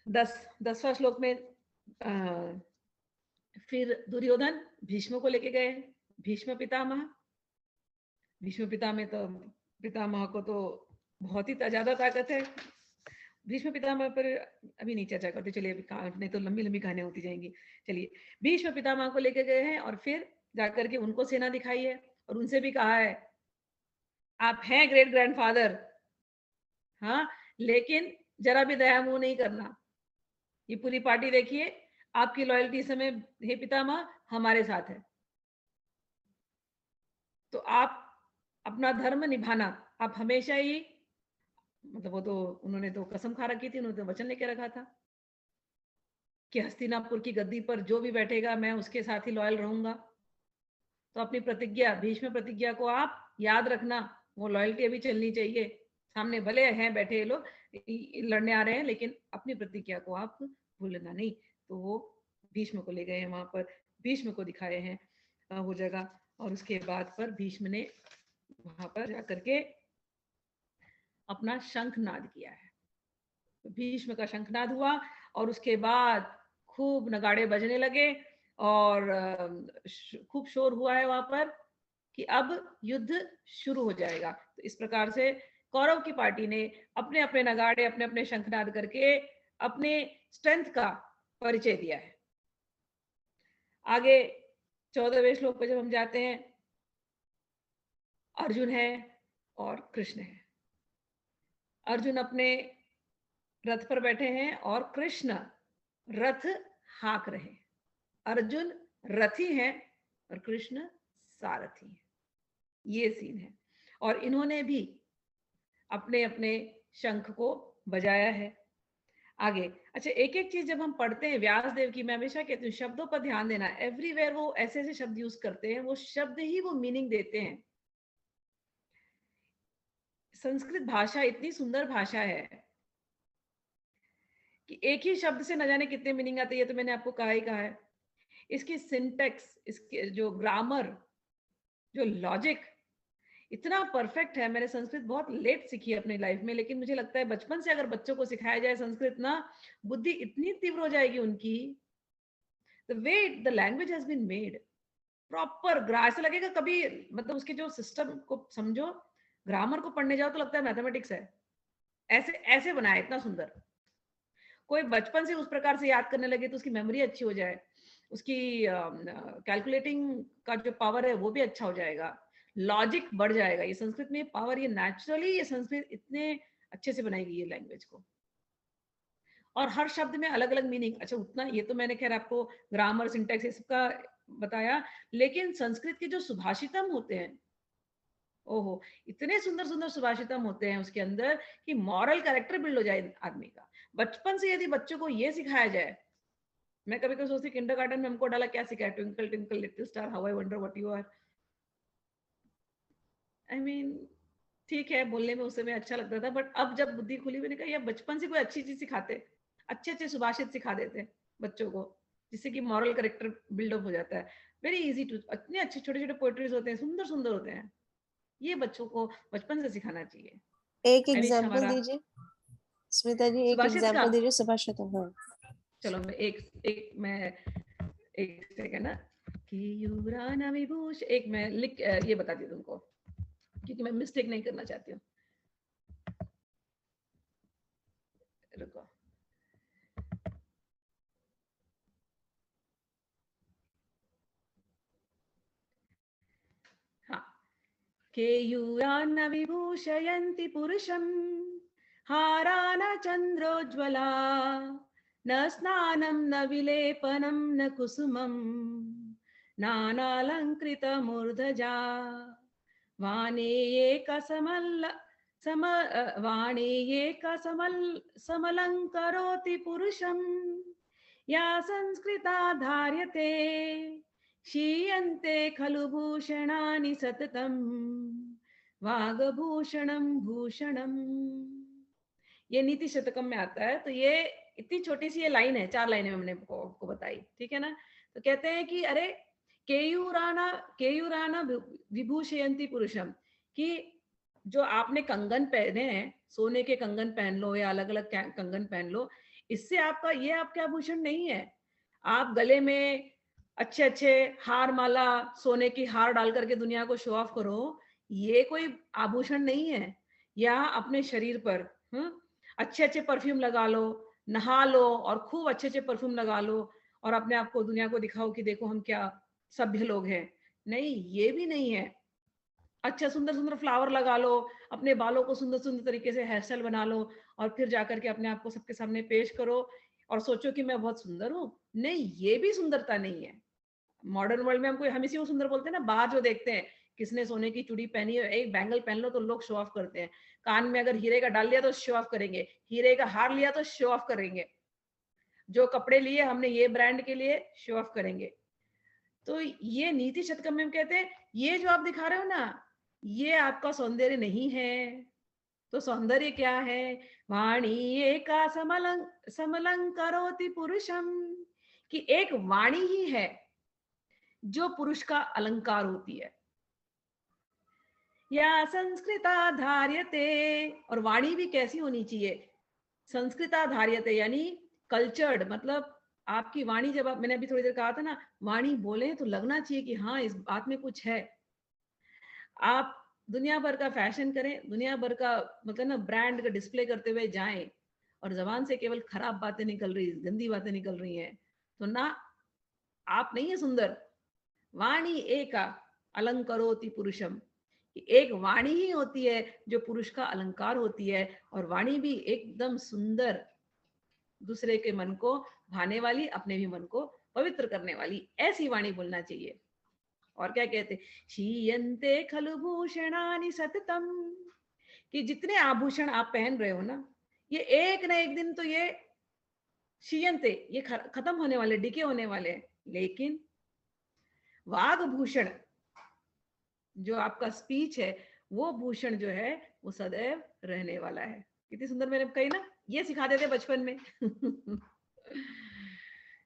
10वां श्लोक में फिर दुर्योधन भीष्म को लेके गए, भीष्म पितामह पितामह को तो बहुत ही ज्यादा ताकत है। भीष्म पितामह पर अभी नहीं चर्चा करते, चलिए अभी नहीं तो लंबी लंबी कहानियां होती जाएंगी। चलिए, भीष्म पितामह को लेके गए हैं और फिर जाकर के उनको सेना दिखाई है और उनसे भी कहा है आप हैं ग्रेट ग्रैंडफादर, हाँ, लेकिन जरा भी दया मुंह नहीं करना। ये पूरी पार्टी देखिए, आपकी लॉयल्टी इस समय हे पितामह हमारे साथ है, तो आप अपना धर्म निभाना। आप हमेशा ही, मतलब वो तो उन्होंने तो कसम खा रखी थी, उन्होंने तो वचन लेके रखा था कि हस्तिनापुर की गद्दी पर जो भी बैठेगा मैं उसके साथ ही लॉयल रहूंगा। तो अपनी प्रतिज्ञा, भीष्म प्रतिज्ञा को आप याद रखना, वो लॉयल्टी अभी चलनी चाहिए। सामने भले हैं बैठे ये लोग लड़ने आ रहे हैं, लेकिन अपनी प्रतिज्ञा को आप भूलना नहीं। तो वो भीष्म को ले गए हैं वहां पर, भीष्म को दिखाए हैं वो जगह, और उसके बाद पर भीष्म ने वहां पर जाकर के अपना शंखनाद किया है। तो भीष्म का शंखनाद हुआ और उसके बाद खूब नगाड़े बजने लगे और खूब शोर हुआ है वहां पर कि अब युद्ध शुरू हो जाएगा। तो इस प्रकार से कौरव की पार्टी ने अपने अपने नगाड़े, अपने अपने शंखनाद करके अपने स्ट्रेंथ का परिचय दिया है। आगे 14वें श्लोक पर जब हम जाते हैं, अर्जुन है और कृष्ण है। अर्जुन अपने रथ पर बैठे हैं और कृष्ण रथ हाँक रहे। अर्जुन रथी है और कृष्ण सारथी है। ये सीन है, और इन्होंने भी अपने अपने शंख को बजाया है। आगे अच्छा, एक एक चीज जब हम पढ़ते हैं व्यास देव की, मैं हमेशा कहती हूँ शब्दों पर ध्यान देना। एवरीवेयर वो ऐसे ऐसे शब्द यूज करते हैं, वो शब्द ही वो मीनिंग देते हैं। संस्कृत भाषा इतनी सुंदर भाषा है कि एक ही शब्द से न जाने कितने मीनिंग आते हैं। ये तो मैंने आपको कहा ही कहा है। इसकी सिंटेक्स, इसके जो ग्रामर, जो लॉजिक इतना परफेक्ट है। मैंने संस्कृत बहुत लेट सीखी है अपनी लाइफ में, लेकिन मुझे लगता है बचपन से अगर बच्चों को सिखाया जाए संस्कृत ना, बुद्धि इतनी तीव्र हो जाएगी उनकी। The way the language has been made proper, ऐसा लगेगा कभी, मतलब उसके जो सिस्टम को समझो, ग्रामर को पढ़ने जाओ तो लगता है मैथमेटिक्स है। ऐसे ऐसे बनाया, इतना सुंदर। कोई बचपन से उस प्रकार से याद करने लगे तो उसकी मेमोरी अच्छी हो जाए, उसकी कैलकुलेटिंग का जो पावर है वो भी अच्छा हो जाएगा, लॉजिक बढ़ जाएगा। ये संस्कृत में पावर, ये नेचुरली, ये संस्कृत इतने अच्छे से बनाई गई है लैंग्वेज को, और हर शब्द में अलग अलग मीनिंग। अच्छा, उतना ये तो मैंने खैर आपको ग्रामर, सिंटैक्स ये सबका बताया, लेकिन संस्कृत के जो सुभाषितम होते हैं, ओहो, इतने सुंदर सुंदर सुभाषितम होते हैं उसके अंदर कि मॉरल कैरेक्टर बिल्ड हो जाए आदमी का। बचपन से यदि बच्चों को ये सिखाया जाए, मैं कभी कभी सोचती किंडरगार्टन में हमको डाला क्या सिखाया, twinkle twinkle little star how I wonder what you are. I mean ठीक है, बोलने में उस समय अच्छा लगता था, बट अब जब बुद्धि खुली, मैंने कहा यार बचपन से कोई अच्छी चीज सिखाते, अच्छे अच्छे सुभाषित सिखा देते बच्चों को, जिससे कि मॉरल कैरेक्टर बिल्डअप हो जाता है। वेरी इजी टू, इतने अच्छे छोटे छोटे पोएट्रीज होते हैं, सुंदर सुंदर होते हैं, ये बच्चों को बचपन से सिखाना चाहिए। एक एग्जांपल दीजिए स्मिता जी, एक एग्जांपल दीजिए सुभाषितम। चलो मैं एक सेकंड ना, कि युवराना विभूष, एक मैं लिख ये बताती हूँ तुमको, क्योंकि मैं मिस्टेक नहीं करना चाहती हूँ। रुको, हाँ, केयूरान विभूषयन्ति पुरुषं हारा न चंद्रोज्ज्वला, न स्नानं न विलेपनं न कुसुमं नानालंकृतमूर्धजा, समलंकरोति पुरुषं या संस्कृता धार्यते, क्षीयन्ते खलु भूषणानि सततं वागभूषणं भूषणम्। ये नीति शतकम में आता है। तो ये इतनी छोटी सी ये लाइन है, 4 लाइनें हमने आपको बताई, ठीक है ना। तो कहते हैं कि अरे केयूराना विभूषयन्ति पुरुषम, कि जो आपने कंगन पहने हैं, सोने के कंगन पहन लो या अलग अलग कंगन पहन लो, इससे आपका ये आपके आभूषण नहीं है। आप गले में अच्छे अच्छे हार माला सोने की हार डाल करके दुनिया को शो ऑफ करो, ये कोई आभूषण नहीं है। या अपने शरीर पर अच्छे अच्छे परफ्यूम लगा लो, नहा लो और खूब अच्छे अच्छे परफ्यूम लगा लो और अपने आप को दुनिया को दिखाओ कि देखो हम क्या सभ्य लोग हैं। नहीं, ये भी नहीं है। अच्छा सुंदर सुंदर फ्लावर लगा लो, अपने बालों को सुंदर सुंदर तरीके से हेयर स्टाइल बना लो और फिर जाकर के अपने आप को सबके सामने पेश करो और सोचो कि मैं बहुत सुंदर हूँ। नहीं, ये भी सुंदरता नहीं है। मॉडर्न वर्ल्ड में हम इसी को सुंदर बोलते हैं ना। बाहर जो देखते हैं, किसने सोने की चूड़ी पहनी है, एक बैंगल पहन लो तो लोग शो ऑफ करते हैं। कान में अगर हीरे का डाल लिया तो शो ऑफ करेंगे, हीरे का हार लिया तो शो ऑफ करेंगे, जो कपड़े लिए हमने ये ब्रांड के लिए शो ऑफ करेंगे। तो ये नीति शतकम में कहते हैं ये जो आप दिखा रहे हो ना, ये आपका सौंदर्य नहीं है। तो सौंदर्य क्या है? वाणी एका समलंकरोति पुरुषम, कि एक वाणी ही है जो पुरुष का अलंकार होती है। या संस्कृता धार्यते, और वाणी भी कैसी होनी चाहिए? संस्कृता धार्यते यानी कल्चर्ड, मतलब आपकी वाणी, जब मैंने अभी थोड़ी देर कहा था ना, वाणी बोले तो लगना चाहिए कि हाँ इस बात में कुछ है। आप दुनिया भर का फैशन करें, दुनिया भर का मतलब ना ब्रांड का डिस्प्ले करते हुए जाएं और जबान से केवल खराब बातें निकल रही, गंदी बातें निकल रही हैं, तो ना आप नहीं है सुंदर। वाणी एका अलंकरोति पुरुषम, एक वाणी ही होती है जो पुरुष का अलंकार होती है। और वाणी भी एकदम सुंदर, दूसरे के मन को भाने वाली, अपने भी मन को पवित्र करने वाली, ऐसी वाणी बोलना चाहिए। और क्या कहते, शीयन्ते खलु भूषणानि सततम, कि जितने आभूषण आप पहन रहे हो ना, ये एक ना एक दिन तो ये शीयन्ते, ये खत्म होने वाले, डिके होने वाले हैं। लेकिन वाग भूषण, जो आपका स्पीच है, वो भूषण जो है वो सदैव रहने वाला है। कितनी सुंदर मैंने कही ना, ये सिखा देते बचपन में।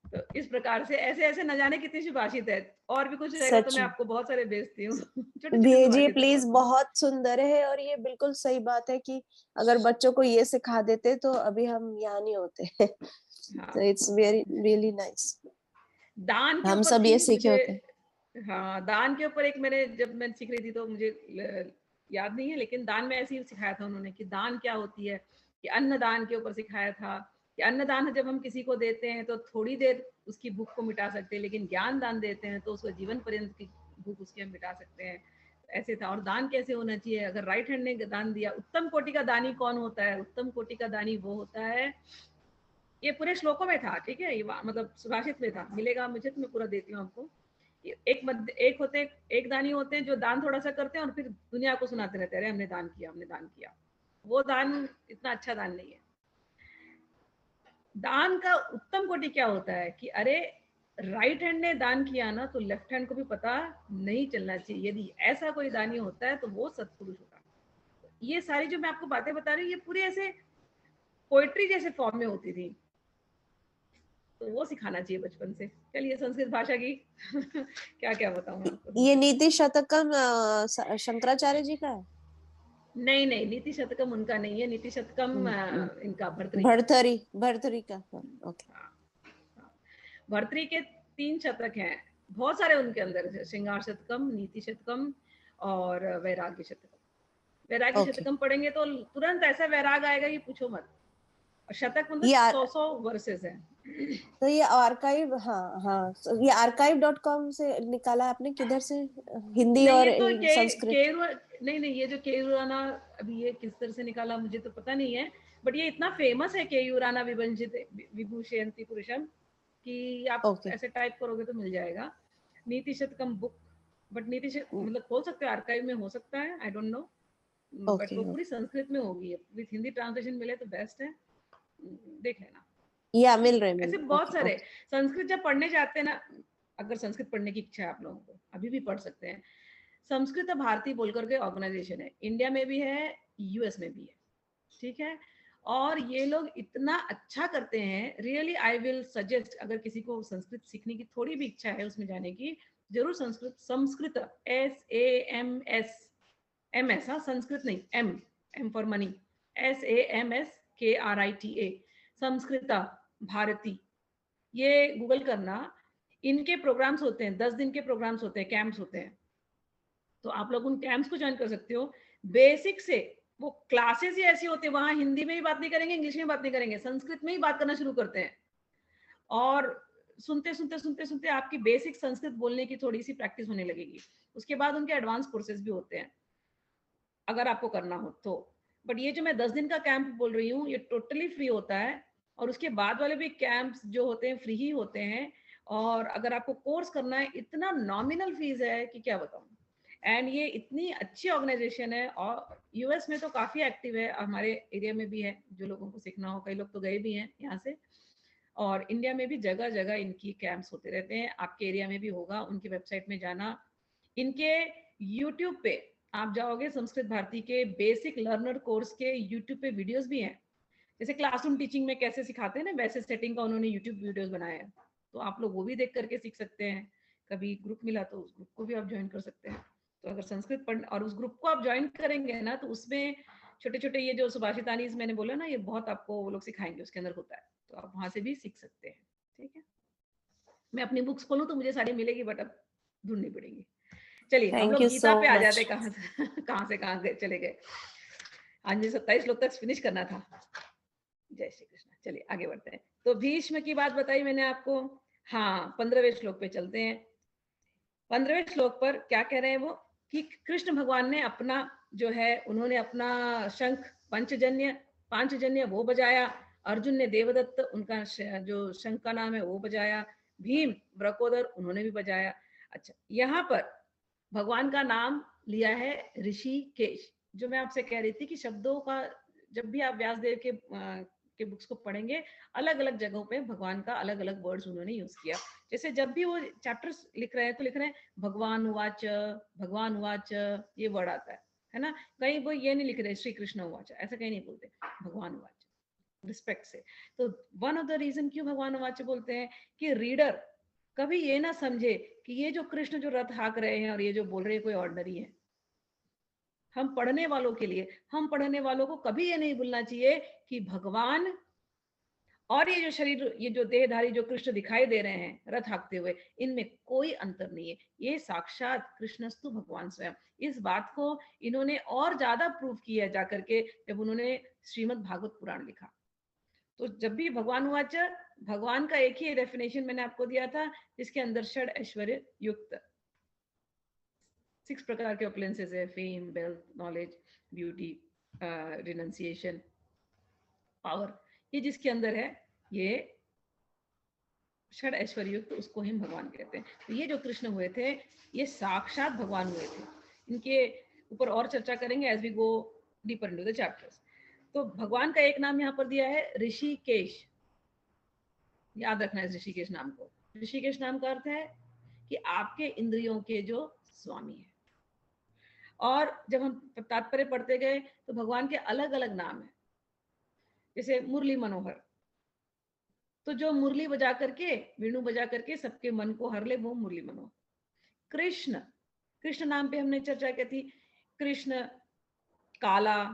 तो इस प्रकार से ऐसे ऐसे न जाने कितनी सुभाषित है। और भी कुछ रहेगा तो मैं आपको बहुत सारे भेजती हूँ। छोटे छोटे भेजिए प्लीज, बहुत सुंदर है। और ये बिल्कुल सही बात है कि अगर बच्चों को ये सिखा देते तो अभी हम यहाँ नहीं होते। तो इट्स वेरी रियली नाइस। दान के हम ऊपर सब ये सीखे होते हैं। हाँ, दान के ऊपर एक मैंने, जब मैं सीख रही थी तो मुझे याद नहीं है, लेकिन दान में ऐसे ही सिखाया था उन्होंने कि दान क्या होती है, कि अन्नदान के ऊपर सिखाया था कि अन्नदान जब हम किसी को देते हैं तो थोड़ी देर उसकी भूख को मिटा सकते हैं, लेकिन ज्ञान दान देते हैं तो उसको जीवन पर्यंत की भूख उसकी हम मिटा सकते हैं। ऐसे था। और दान कैसे होना चाहिए? अगर राइट हैंड ने दान दिया, उत्तम कोटि का दानी कौन होता है? उत्तम कोटि का दानी वो होता है, ये पूरे श्लोकों में था, ठीक है, ये मतलब सुभाषित में था, मिलेगा मुझे तो मैं पूरा देती हूँ आपको। एक दानी होते हैं जो दान थोड़ा सा करते हैं और फिर दुनिया को सुनाते रहते हैं, हमने दान किया, हमने दान किया। वो दान इतना अच्छा दान नहीं है। दान का उत्तम कोटि क्या होता है कि अरे राइट हैंड ने दान किया ना तो लेफ्ट हैंड को भी पता नहीं चलना चाहिए। यदि ऐसा कोई दानी होता है तो वो सत्पुरुष होता है। ये सारी जो मैं आपको बातें बता रही हूँ, ये पूरी ऐसे पोएट्री जैसे फॉर्म में होती थी, तो वो सिखाना चाहिए बचपन से। चलिए, संस्कृत भाषा की क्या क्या बताऊं आपको। ये नीति शतकम शंकराचार्य जी का है? नहीं नहीं, नीति शतकम उनका नहीं है, नीति शतकम इनका भर्तृहरि का। ओके। भर्तृ के 3 शतक हैं, बहुत सारे उनके अंदर, श्रृंगार शतकम, नीति शतकम और वैराग्य शतकम। वैराग्य शतकम पढ़ेंगे तो तुरंत ऐसा वैराग आएगा कि पूछो मत। और शतक मतलब 100 वर्सेस है। तो ये आर्काइव, हाँ, ये archive.com से निकाला आपने? किधर से? हिंदी और तो संस्कृत? नहीं, ये जो केयूराना, अभी ये किस तरह से निकाला मुझे तो पता नहीं है, बट ये इतना फेमस है केयूराना विभूषयन्ति पुरुषम कि आप ऐसे टाइप करोगे तो मिल जाएगा। नीति शतकम बुक, बट नीति मतलब खोल सकते हो, आर्काइव में हो सकता है, आई डोंट नो, बट वो पूरी संस्कृत में होगी। विद हिंदी ट्रांसलेशन मिले तो बेस्ट है, देख लेना। या मिल रहे ऐसे बहुत सारे संस्कृत जब पढ़ने जाते हैं ना, अगर संस्कृत पढ़ने की इच्छा है आप लोगों को, अभी भी पढ़ सकते हैं। संस्कृत भारती बोलकर के ऑर्गेनाइजेशन है, इंडिया में भी है, यूएस में भी है, ठीक है। और ये लोग इतना अच्छा करते हैं, रियली आई विल सजेस्ट, अगर किसी को संस्कृत सीखने की थोड़ी भी इच्छा है उसमें जाने की, जरूर संस्कृत SAMS, हाँ, संस्कृत नहीं, M for money, SAMSKRITA, Sanskrit Bharati, ये गूगल करना। इनके प्रोग्राम्स होते हैं, 10 दिन के प्रोग्राम्स होते हैं, कैंप्स होते हैं। तो आप लोग उन कैंप्स को ज्वाइन कर सकते हो। बेसिक से वो क्लासेस ही ऐसी होती है, वहां हिंदी में ही बात नहीं करेंगे, इंग्लिश में बात नहीं करेंगे, संस्कृत में ही बात करना शुरू करते हैं। और सुनते सुनते सुनते सुनते आपकी बेसिक संस्कृत बोलने की थोड़ी सी प्रैक्टिस होने लगेगी। उसके बाद उनके एडवांस कोर्सेज भी होते हैं अगर आपको करना हो तो। बट ये जो मैं 10 दिन का कैंप बोल रही हूँ ये टोटली फ्री होता है, और उसके बाद वाले भी कैंप्स जो होते हैं फ्री ही होते हैं। और अगर आपको कोर्स करना है, इतना नॉमिनल फीस है कि क्या बताऊं। एंड ये इतनी अच्छी ऑर्गेनाइजेशन है, और यूएस में तो काफी एक्टिव है, हमारे एरिया में भी है, जो लोगों को सीखना हो, कई लोग तो गए भी हैं यहाँ से। और इंडिया में भी जगह जगह इनकी कैंप्स होते रहते हैं, आपके एरिया में भी होगा। उनकी वेबसाइट में जाना, इनके यूट्यूब पे आप जाओगे, संस्कृत भारती के बेसिक लर्नर कोर्स के यूट्यूब पे वीडियोस भी हैं। जैसे क्लासरूम टीचिंग में कैसे सिखाते हैं ना, वैसे सेटिंग का उन्होंने यूट्यूब वीडियोस बनाए हैं, तो आप लोग वो भी देख करके सीख सकते हैं। कभी ग्रुप मिला तो उस ग्रुप को भी आप ज्वाइन कर सकते हैं। तो अगर संस्कृत पढ़ और उस ग्रुप को आप ज्वाइन करेंगे ना, तो उसमें छोटे छोटे ये जो सुभाषितानीज मैंने बोला ना, ये बहुत आपको वो लोग सिखाएंगे, उसके अंदर होता है, तो आप वहां से भी सीख सकते हैं। ठीक है, मैं अपनी बुक्स खोलूं तो मुझे सारी मिलेगी, बट अब ढूंढनी पड़ेगी। चलिए हम थैंक लोग यू गीता सो पे आ जाते, मच। कहाँ से कहाँ गए, चले गए। आज मुझे 27 श्लोक तक फिनिश करना था। जय श्री कृष्ण। चलिए आगे बढ़ते हैं। तो भीष्म की बात बताई मैंने आपको। हाँ, 15वें श्लोक पे चलते हैं। 15वें श्लोक पर क्या कह रहे हैं वो, कि कृष्ण भगवान ने अपना जो है, उन्होंने अपना शंख पांचजन्य वो बजाया। अर्जुन ने देवदत्त, उनका जो शंख का नाम है वो बजाया। भीम ब्रकोदर, उन्होंने भी बजाया। अच्छा, यहाँ पर भगवान का नाम लिया है ऋषिकेश। जो मैं आपसे कह रही थी कि शब्दों का, जब भी आप व्यासदेव के बुक्स को पढ़ेंगे, अलग अलग जगहों पे भगवान का अलग अलग वर्ड्स उन्होंने यूज किया। जैसे जब भी वो चैप्टर्स लिख रहे हैं तो लिख रहे हैं भगवान उवाच, ये वर्ड आता है ना। कहीं वो ये नहीं लिख रहे श्री कृष्ण उवाच, ऐसा कहीं नहीं बोलते, भगवान उवाच, रिस्पेक्ट से। तो वन ऑफ द रीजन क्यों भगवान उवाच बोलते हैं, कि रीडर कभी ये ना समझे कि ये जो कृष्ण जो रथ हाँक रहे हैं और ये जो बोल रहे हैं कोई ऑर्डिनरी है। हम पढ़ने वालों के लिए, हम पढ़ने वालों को कभी ये नहीं भूलना चाहिए कि भगवान और ये जो शरीर, ये जो देहधारी जो कृष्ण दिखाई दे रहे हैं रथ हाँकते हुए, इनमें कोई अंतर नहीं है। ये साक्षात कृष्णस्तु भगवान स्वयं। इस बात को इन्होंने और ज्यादा प्रूव किया जाकर के जब उन्होंने श्रीमद् भागवत पुराण लिखा। तो जब भी भगवान वाच, भगवान का एक ही डेफिनेशन मैंने आपको दिया था, जिसके अंदर षड ऐश्वर्य युक्त 6 प्रकार के अप्लायंसेस है, fame, wealth, knowledge, beauty, renunciation, power, ये जिसके अंदर है, ये षड ऐश्वर्य युक्त, उसको हम भगवान कहते हैं। तो ये जो कृष्ण हुए थे, ये साक्षात भगवान हुए थे। इनके ऊपर और चर्चा करेंगे as we go deeper into the chapters. तो भगवान का एक नाम यहाँ पर दिया है ऋषिकेश, याद रखना है ऋषिकेश नाम को। ऋषिकेश नाम का अर्थ है कि आपके इंद्रियों के जो स्वामी है। और जब हम तात्पर्य पढ़ते गए तो भगवान के अलग अलग नाम है, जैसे मुरली मनोहर, तो जो मुरली बजा करके, वेणु बजा करके सबके मन को हर ले, वो मुरली मनोहर। कृष्ण, कृष्ण नाम पे हमने चर्चा की थी। कृष्ण काला,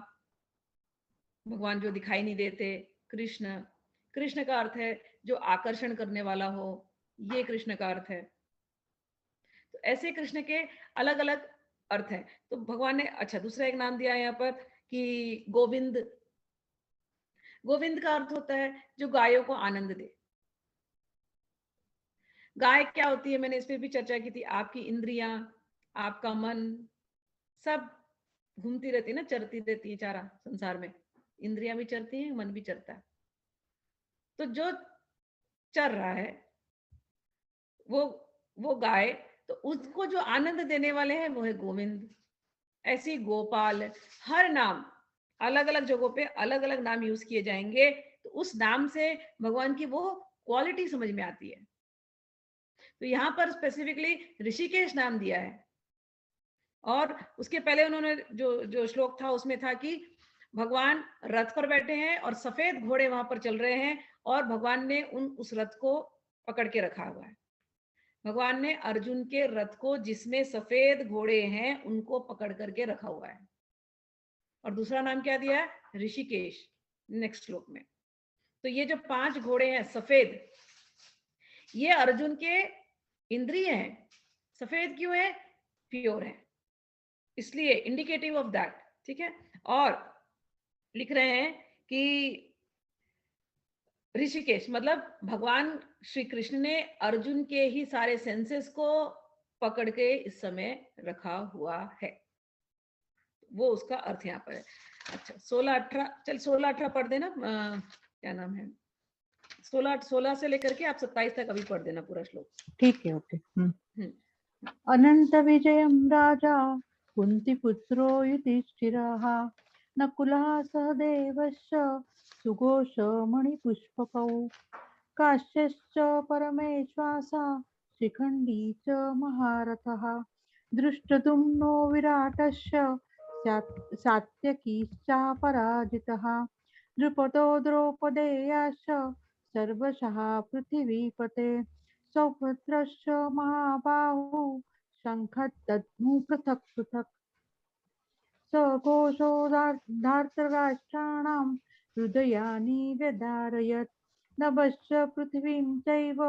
भगवान जो दिखाई नहीं देते, कृष्ण, कृष्ण का अर्थ है जो आकर्षण करने वाला हो, ये कृष्ण का अर्थ है। तो ऐसे कृष्ण के अलग अलग अर्थ है। तो भगवान ने, अच्छा, दूसरा एक नाम दिया है यहाँ पर कि गोविंद। गोविंद का अर्थ होता है जो गायों को आनंद दे। गाय क्या होती है, मैंने इस पर भी चर्चा की थी। आपकी इंद्रियां, आपका मन, सब घूमती रहती है ना, चरती रहती है चारा संसार में। इंद्रियां भी चरती हैं, मन भी चरता है। तो जो चर रहा है वो गाय, तो उसको जो आनंद देने वाले हैं वो है गोविंद। ऐसी गोपाल, हर नाम अलग अलग जगहों पे अलग अलग नाम यूज किए जाएंगे, तो उस नाम से भगवान की वो क्वालिटी समझ में आती है। तो यहाँ पर स्पेसिफिकली ऋषिकेश नाम दिया है। और उसके पहले उन्होंने जो जो श्लोक था उसमें था कि भगवान रथ पर बैठे हैं और सफेद घोड़े वहां पर चल रहे हैं, और भगवान ने उस रथ को पकड़ के रखा हुआ है। भगवान ने अर्जुन के रथ को, जिसमें सफेद घोड़े हैं, उनको पकड़ करके रखा हुआ है। और दूसरा नाम क्या दिया है, ऋषिकेश, नेक्स्ट श्लोक में। तो ये जो 5 घोड़े हैं सफेद, ये अर्जुन के इंद्रिय हैं, सफेद क्यों है? प्योर है, इसलिए इंडिकेटिव ऑफ दैट। ठीक है, और लिख रहे हैं कि ऋषिकेश मतलब भगवान श्री कृष्ण ने अर्जुन के ही सारे सेंसेस को पकड़ के इस समय रखा हुआ है, वो उसका अर्थ यहाँ पर है। अच्छा 16-18, चल 16-18 पढ़ देना, क्या नाम है, 16 से लेकर के आप 27 तक अभी पढ़ देना पूरा श्लोक। ठीक है, ओके। अनंत विजयम राजा कुंतीपुत्रो युधिष्ठिरः नकुलः सहदेवश्च सुघोष मणिपुष्पकौ काश्यश्च परमेश्वासा शिखण्डी च महारथः दृष्टद्युम्नो विराटश्च सात्यकीश्चापराजितः द्रुपदो द्रौपदेयाश्च सर्वशः पृथिवीपते सौभद्रश्च महाबाहु शङ्खदध्नु पृथक् पृथक् सघोषो धार्तराष्ट्राणां हृदयानि व्यधारयत् नभश्च पृथिवीं चैव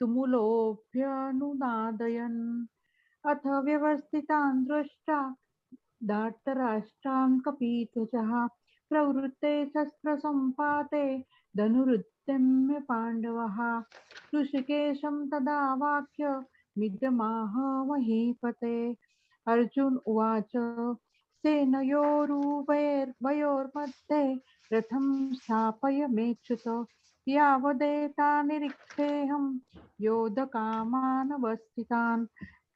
तुमुलोऽभ्यनुनादयन् अथ व्यवस्थितान् दृष्ट्वा धार्तराष्ट्रान् कपीध्वजः प्रवृत्ते शस्त्रसम्पाते धनुरुद्यम्य पाण्डवः ऋषिकेशं तदा वाक्य मिदमाह महीपते। अर्जुन उवाच सेनयोरुभयोर्मध्ये रथं स्थापयमेच्युत यावदेता निरीक्षेऽहं योधकामानवस्थितान्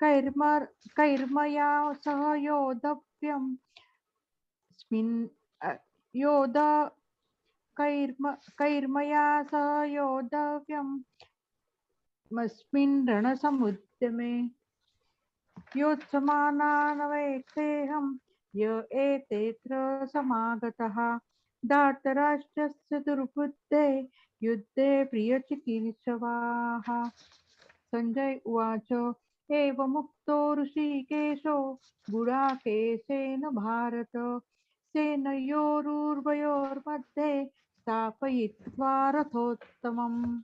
कैर्मया सह कैर्मया सह योद्धव्यमस्मिन् रणसमुद्यमे योत्समानानवेक्षेऽहं य एतेऽत्र समागतः धार्तराष्ट्रस्य दुर्बुद्धे युद्धे प्रियचिकीर्षवाः। संजय उवाच एवमुक्तो ऋषिकेशो गुडाकेशेन भारत सेनयोरुभयोर्मध्ये स्थापयित्वा रथोत्तमम्।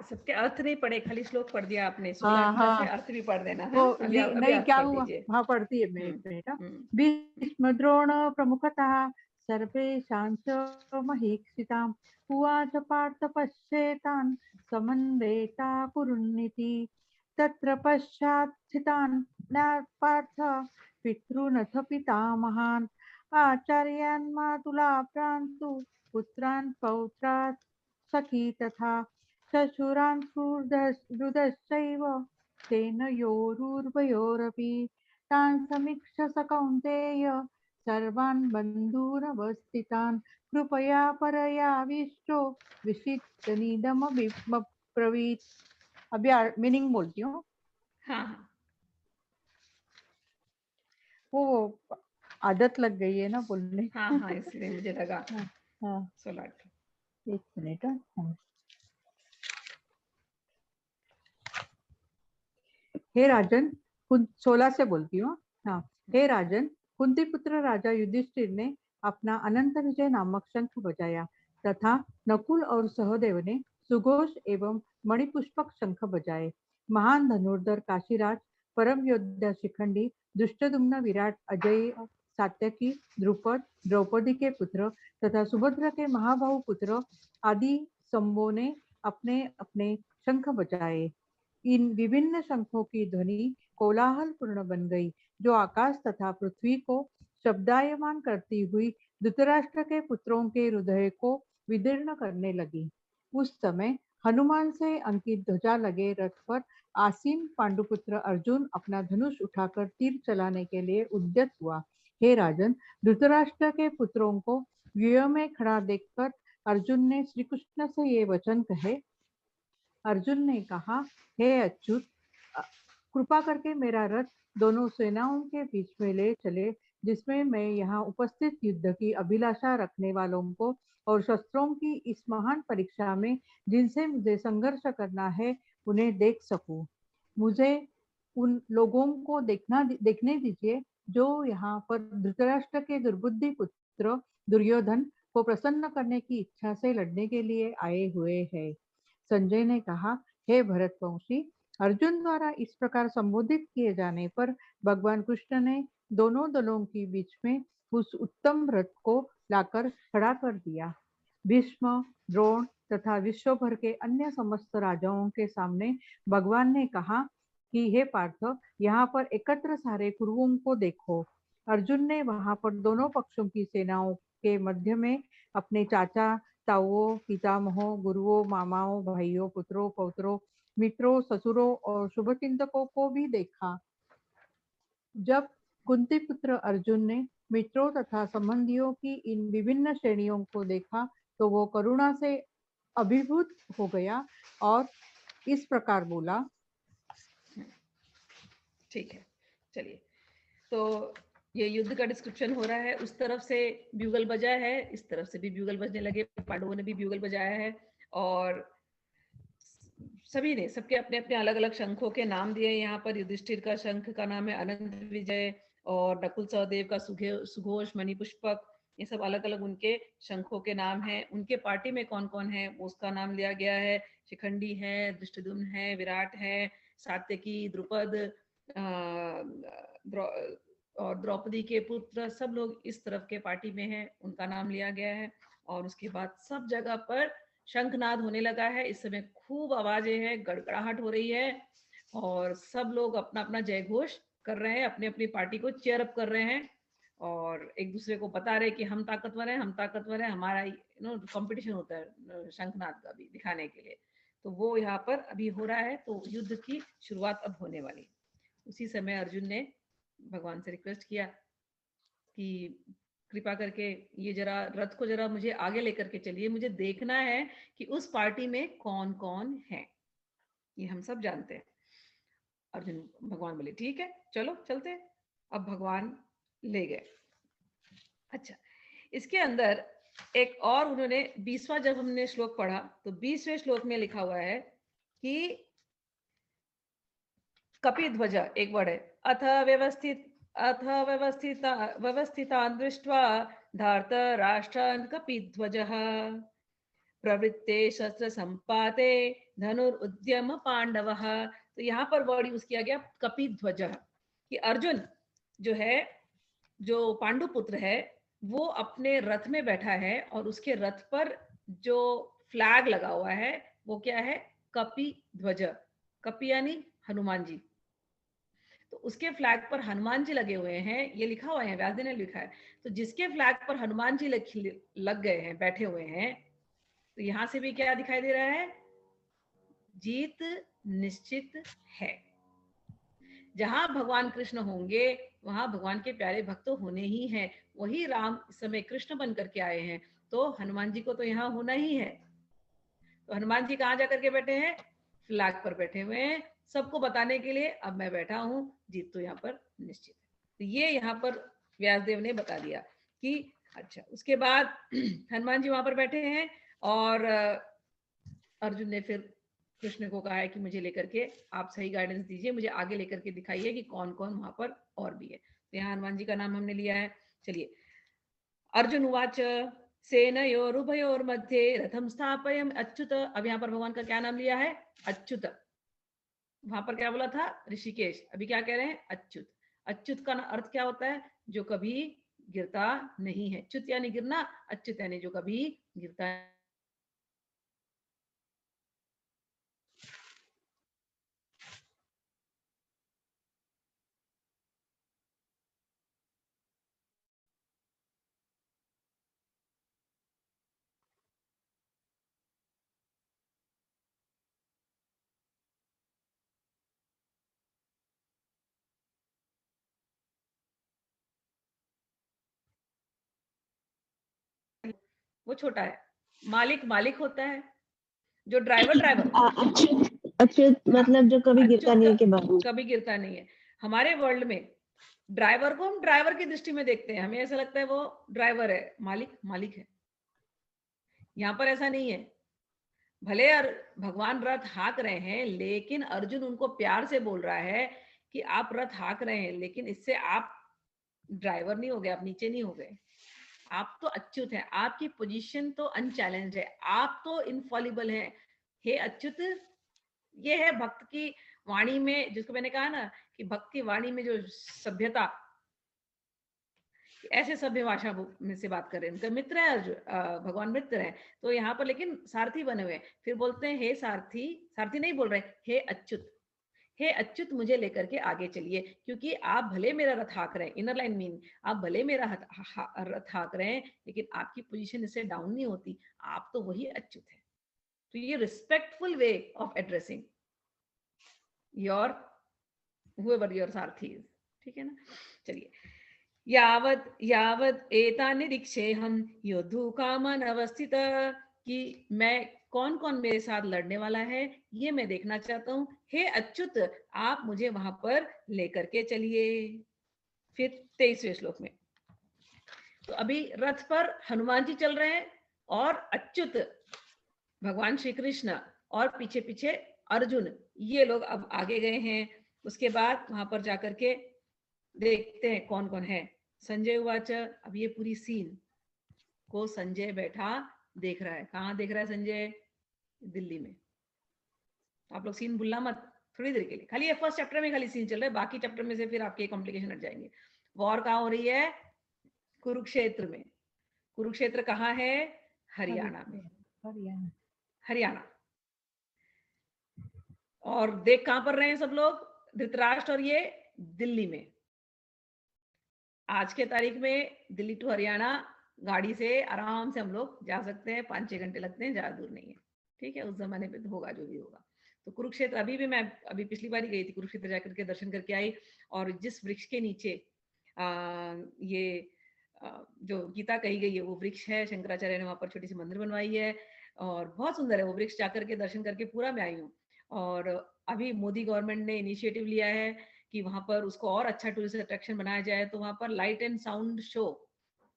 सबके अर्थ नहीं पढ़े, खाली श्लोक पढ़ दिया आपने। 16-18 से अर्थ भी पढ़ देना है। नहीं क्या हुआ, हाँ पढ़ती है मैं बेटा। भीष्म द्रोण प्रमुखतः सर्वेषां च महीक्षिताम् उवाच पार्थ पश्येतान् समन्वेता कुरुन्निति तत्र पश्चात् स्थितान् पार्थ पितॄनथ पितामहान् आचार्यान् मातुलाभ्रान्तु पुत्रान् पौत्रात् सखी तथा शशुरान् हृदश्चैव सेनयोरुभयोरपि तान् समीक्ष्य स कौन्तेय सर्वान् बन्धूनवस्थितान् कृपया परयाविष्टो विषिद्धनिदमब्रवीत्। अभी मीनिंग बोलती हूँ। हाँ, वो आदत लग गई है ना बोलने। हाँ इसलिए मुझे लगा। हाँ 16-18 एक मिनट। हे राजन, 16 से बोलती हूँ। हाँ, हे राजन, कुंती पुत्र राजा युधिष्ठिर ने अपना अनंत विजय नामक शंख बजाया तथा नकुल और सहदेव ने सुघोष एवं मणिपुष्पक शंख बजाए। महान धनुर्धर काशीराज, परम योद्धा शिखंडी, दुष्टदुम्न, विराट, अजय, सात्यकी, द्रुपद, द्रौपदी के पुत्र तथा सुभद्रा के महाबाहु पुत्र आदि संभों ने अपने अपने शंख बजाए। इन विभिन्न शंखों की ध्वनि कोलाहल पूर्ण बन गई, जो आकाश तथा पृथ्वी को शब्दायमान करती हुई धृतराष्ट्र के पुत्रों के हृदय को विदीर्ण करने लगी। उस समय हनुमान से अंकित ध्वजा लगे रथ पर आसीन पांडुपुत्र अर्जुन अपना धनुष उठाकर तीर चलाने के लिए उद्यत हुआ। हे राजन, धृतराष्ट्र के पुत्रों को व्यूह में खड़ा देखकर अर्जुन ने श्री कृष्ण से ये वचन कहे। अर्जुन ने कहा, हे अच्युत, कृपा करके मेरा रथ दोनों सेनाओं के बीच में ले चले, जिसमें मैं यहाँ उपस्थित युद्ध की अभिलाषा रखने वालों को और शस्त्रों की इस महान परीक्षा में जिनसे मुझे संघर्ष करना है उन्हें देख सकूं। मुझे उन लोगों को देखने दीजिए जो यहाँ पर धृतराष्ट्र के दुर्बुद्धि पुत्र दुर्योधन को प्रसन्न करने की इच्छा से लड़ने के लिए आए हुए हैं। संजय ने कहा, हे भरतवंशी, अर्जुन द्वारा इस प्रकार संबोधित किए जाने पर भगवान कृष्ण ने दोनों दलों के बीच में उस उत्तम रथ को लाकर खड़ा कर दिया। भीष्म, द्रोण तथा विश्व भर के अन्य समस्त राजाओं के सामने भगवान ने कहा कि हे पार्थ, यहाँ पर एकत्र सारे कुरुओं को देखो। अर्जुन ने वहां पर दोनों पक्षों की सेनाओं के मध्य में अपने चाचा, ताऊओं, पितामहों, गुरुओं, मामाओं, भाइयों, पुत्रों, पौत्रों, मित्रों, ससुरों और शुभचिंतकों को भी देखा। जब कुंती पुत्र अर्जुन ने मित्रों तथा संबंधियों की इन विभिन्न श्रेणियों को देखा तो वो करुणा से अभिभूत हो गया और इस प्रकार बोला। ठीक है, चलिए। तो ये युद्ध का डिस्क्रिप्शन हो रहा है। उस तरफ से ब्यूगल बजा है, इस तरफ से भी ब्यूगल बजने लगे। पांडवों ने भी ब्यूगल बजाया है और सभी ने, सबके अपने अपने अलग अलग शंखों के नाम दिए। यहाँ पर युधिष्ठिर का शंख का नाम है अनंत विजय और नकुल सहदेव का सुघोष मणिपुष्पक। ये सब अलग अलग उनके शंखों के नाम हैं। उनके पार्टी में कौन कौन है उसका नाम लिया गया है। शिखंडी है, दृष्टद्युम्न है, विराट है, सात्यकी, द्रुपद और द्रौपदी के पुत्र, सब लोग इस तरफ के पार्टी में हैं, उनका नाम लिया गया है। और उसके बाद सब जगह पर शंखनाद होने लगा है। इस समय खूब आवाजें हैं, गड़गड़ाहट हो रही है और सब लोग अपना अपना जय घोष कर रहे हैं, अपनी अपनी पार्टी को चेयर अप कर रहे हैं और एक दूसरे को बता रहे हैं कि हम ताकतवर हैं, हम ताकतवर हैं। हमारा कंपटीशन होता है शंखनाद का भी दिखाने के लिए। तो वो यहाँ पर अभी हो रहा है। तो युद्ध की शुरुआत अब होने वाली। उसी समय अर्जुन ने भगवान से रिक्वेस्ट किया कि कृपा करके ये जरा रथ को जरा मुझे आगे लेकर के चलिए, मुझे देखना है कि उस पार्टी में कौन कौन है। ये हम सब जानते हैं। अर्जुन, भगवान बोले ठीक है चलो चलते। अब भगवान ले गए। अच्छा, इसके अंदर एक और उन्होंने 20वां जब हमने श्लोक पढ़ा तो 20वें श्लोक में लिखा हुआ है कि कपिध्वज एक वर्ड है, अथ व्यवस्थितान् दृष्ट्वा धार्तराष्ट्रान् कपिध्वजः प्रवृत्ते शस्त्र संपाते धनुरुद्यम पांडवः। तो यहाँ पर वर्ड यूज किया गया कपिध्वज, कि अर्जुन जो है, जो पांडु पुत्र है, वो अपने रथ में बैठा है और उसके रथ पर जो फ्लैग लगा हुआ है वो क्या है, कपि ध्वज। कपि यानी हनुमान जी। तो उसके फ्लैग पर हनुमान जी लगे हुए हैं, ये लिखा हुआ है, व्यास जी ने लिखा है। तो जिसके फ्लैग पर हनुमान जी लग गए हैं, बैठे हुए हैं, तो यहां से भी क्या दिखाई दे रहा है, जीत निश्चित है। जहां भगवान कृष्ण होंगे वहां भगवान के प्यारे भक्त होने ही हैं। वही राम इस समय कृष्ण बन करके आए हैं, तो हनुमान जी को तो यहाँ होना ही है। तो हनुमान जी कहाँ जाकर के बैठे हैं, फ्लैग पर बैठे हुए हैं, सबको बताने के लिए अब मैं बैठा हूं, जीत तो यहाँ पर निश्चित है। तो ये यहाँ पर व्यासदेव ने बता दिया कि अच्छा। उसके बाद हनुमान जी वहां पर बैठे हैं और अर्जुन ने फिर कृष्ण को कहा है कि मुझे लेकर के आप सही गाइडेंस दीजिए, मुझे आगे लेकर के दिखाइए कि कौन कौन वहां पर और भी है। तो यहाँ हनुमान जी का नाम हमने लिया है। चलिए, अर्जुन उवाच सेनयोरुभयोर्मध्ये रथम स्थापयम् अच्युत। अब यहाँ पर भगवान का क्या नाम लिया है, अच्युत। वहां पर क्या बोला था, ऋषिकेश। अभी क्या कह रहे हैं, अच्युत। अच्युत का अर्थ क्या होता है, जो कभी गिरता नहीं है। च्युत यानी गिरना, अच्युत यानी जो कभी गिरता है। वो छोटा है, मालिक मालिक होता है, जो ड्राइवर ड्राइवर। अच्युत, अच्युत मतलब जो कभी गिरता नहीं है के बारे में। कभी गिरता नहीं है। हमारे वर्ल्ड में ड्राइवर को हम ड्राइवर की दृष्टि में देखते हैं, हमें ऐसा लगता है वो ड्राइवर है, मालिक मालिक है। यहाँ पर ऐसा नहीं है। भले भगवान रथ हाँक रहे हैं, लेकिन अर्जुन उनको प्यार से बोल रहा है कि आप रथ हाँक रहे हैं, लेकिन इससे आप ड्राइवर नहीं हो गए, आप नीचे नहीं हो गए। आप तो अच्युत हैं, आपकी पोजीशन तो अनचैलेंज्ड है, आप तो इनफॉलिबल हैं। हे अच्युत, ये है भक्त की वाणी में, जिसको मैंने कहा ना कि भक्त की वाणी में जो सभ्यता, ऐसे सभ्य भाषा में से बात कर रहे हैं। उनका मित्र है अर्जुन, भगवान मित्र है। तो यहाँ पर लेकिन सारथी बने हुए हैं। फिर बोलते हैं हे सारथी, सारथी नहीं बोल रहे, हे अच्युत, हे अच्युत मुझे लेकर के आगे चलिए, क्योंकि आप भले मेरा रथ हाँक रहे हैं, इनर लाइन मीन, आप भले मेरा रथ हाँक रहे हैं, लेकिन आपकी पोजीशन इससे डाउन नहीं होती, आप तो वही अच्युत है। तो ये respectful way of addressing your whoever your Sarathi is, ठीक है ना। चलिए, यावत यावत एता निरीक्षे हम योद्धु कामन अवस्थित, कि मैं कौन कौन मेरे साथ लड़ने वाला है ये मैं देखना चाहता हूँ, हे अच्युत आप मुझे वहां पर लेकर के चलिए। फिर 23वें श्लोक में, तो अभी रथ पर हनुमान जी चल रहे हैं और अच्युत भगवान श्री कृष्ण और पीछे पीछे अर्जुन, ये लोग अब आगे गए हैं। उसके बाद वहां पर जाकर के देखते हैं कौन कौन है। संजय उवाच, अब ये पूरी सीन को संजय बैठा देख रहा है। कहाँ देख रहा है संजय? दिल्ली में। आप लोग सीन भूलना मत थोड़ी देर के लिए, खाली ये फर्स्ट चैप्टर में खाली सीन चल रहा है, बाकी चैप्टर में से फिर आपके कॉम्प्लिकेशन हट जाएंगे। वॉर कहाँ हो रही है? कुरुक्षेत्र में। कुरुक्षेत्र कहाँ है? हरियाणा में। हरियाणा। और देख कहां पर रहे हैं सब लोग? धृतराष्ट्र और ये दिल्ली में। आज के तारीख में दिल्ली टू हरियाणा गाड़ी से आराम से हम लोग जा सकते हैं, 5-6 घंटे लगते हैं, ज्यादा दूर नहीं है, ठीक है। उस जमाने पे तो होगा जो भी होगा। तो कुरुक्षेत्र, अभी भी मैं अभी पिछली बार ही गई थी कुरुक्षेत्र, जाकर के दर्शन करके आई। और जिस वृक्ष के नीचे जो गीता कही गई है वो वृक्ष है, शंकराचार्य ने वहां पर छोटी सी मंदिर बनवाई है और बहुत सुंदर है वो वृक्ष। जाकर के दर्शन करके पूरा मैं आई हूँ। और अभी मोदी गवर्नमेंट ने इनिशिएटिव लिया है कि वहां पर उसको और अच्छा टूरिस्ट अट्रैक्शन बनाया जाए। तो वहां पर लाइट एंड साउंड शो,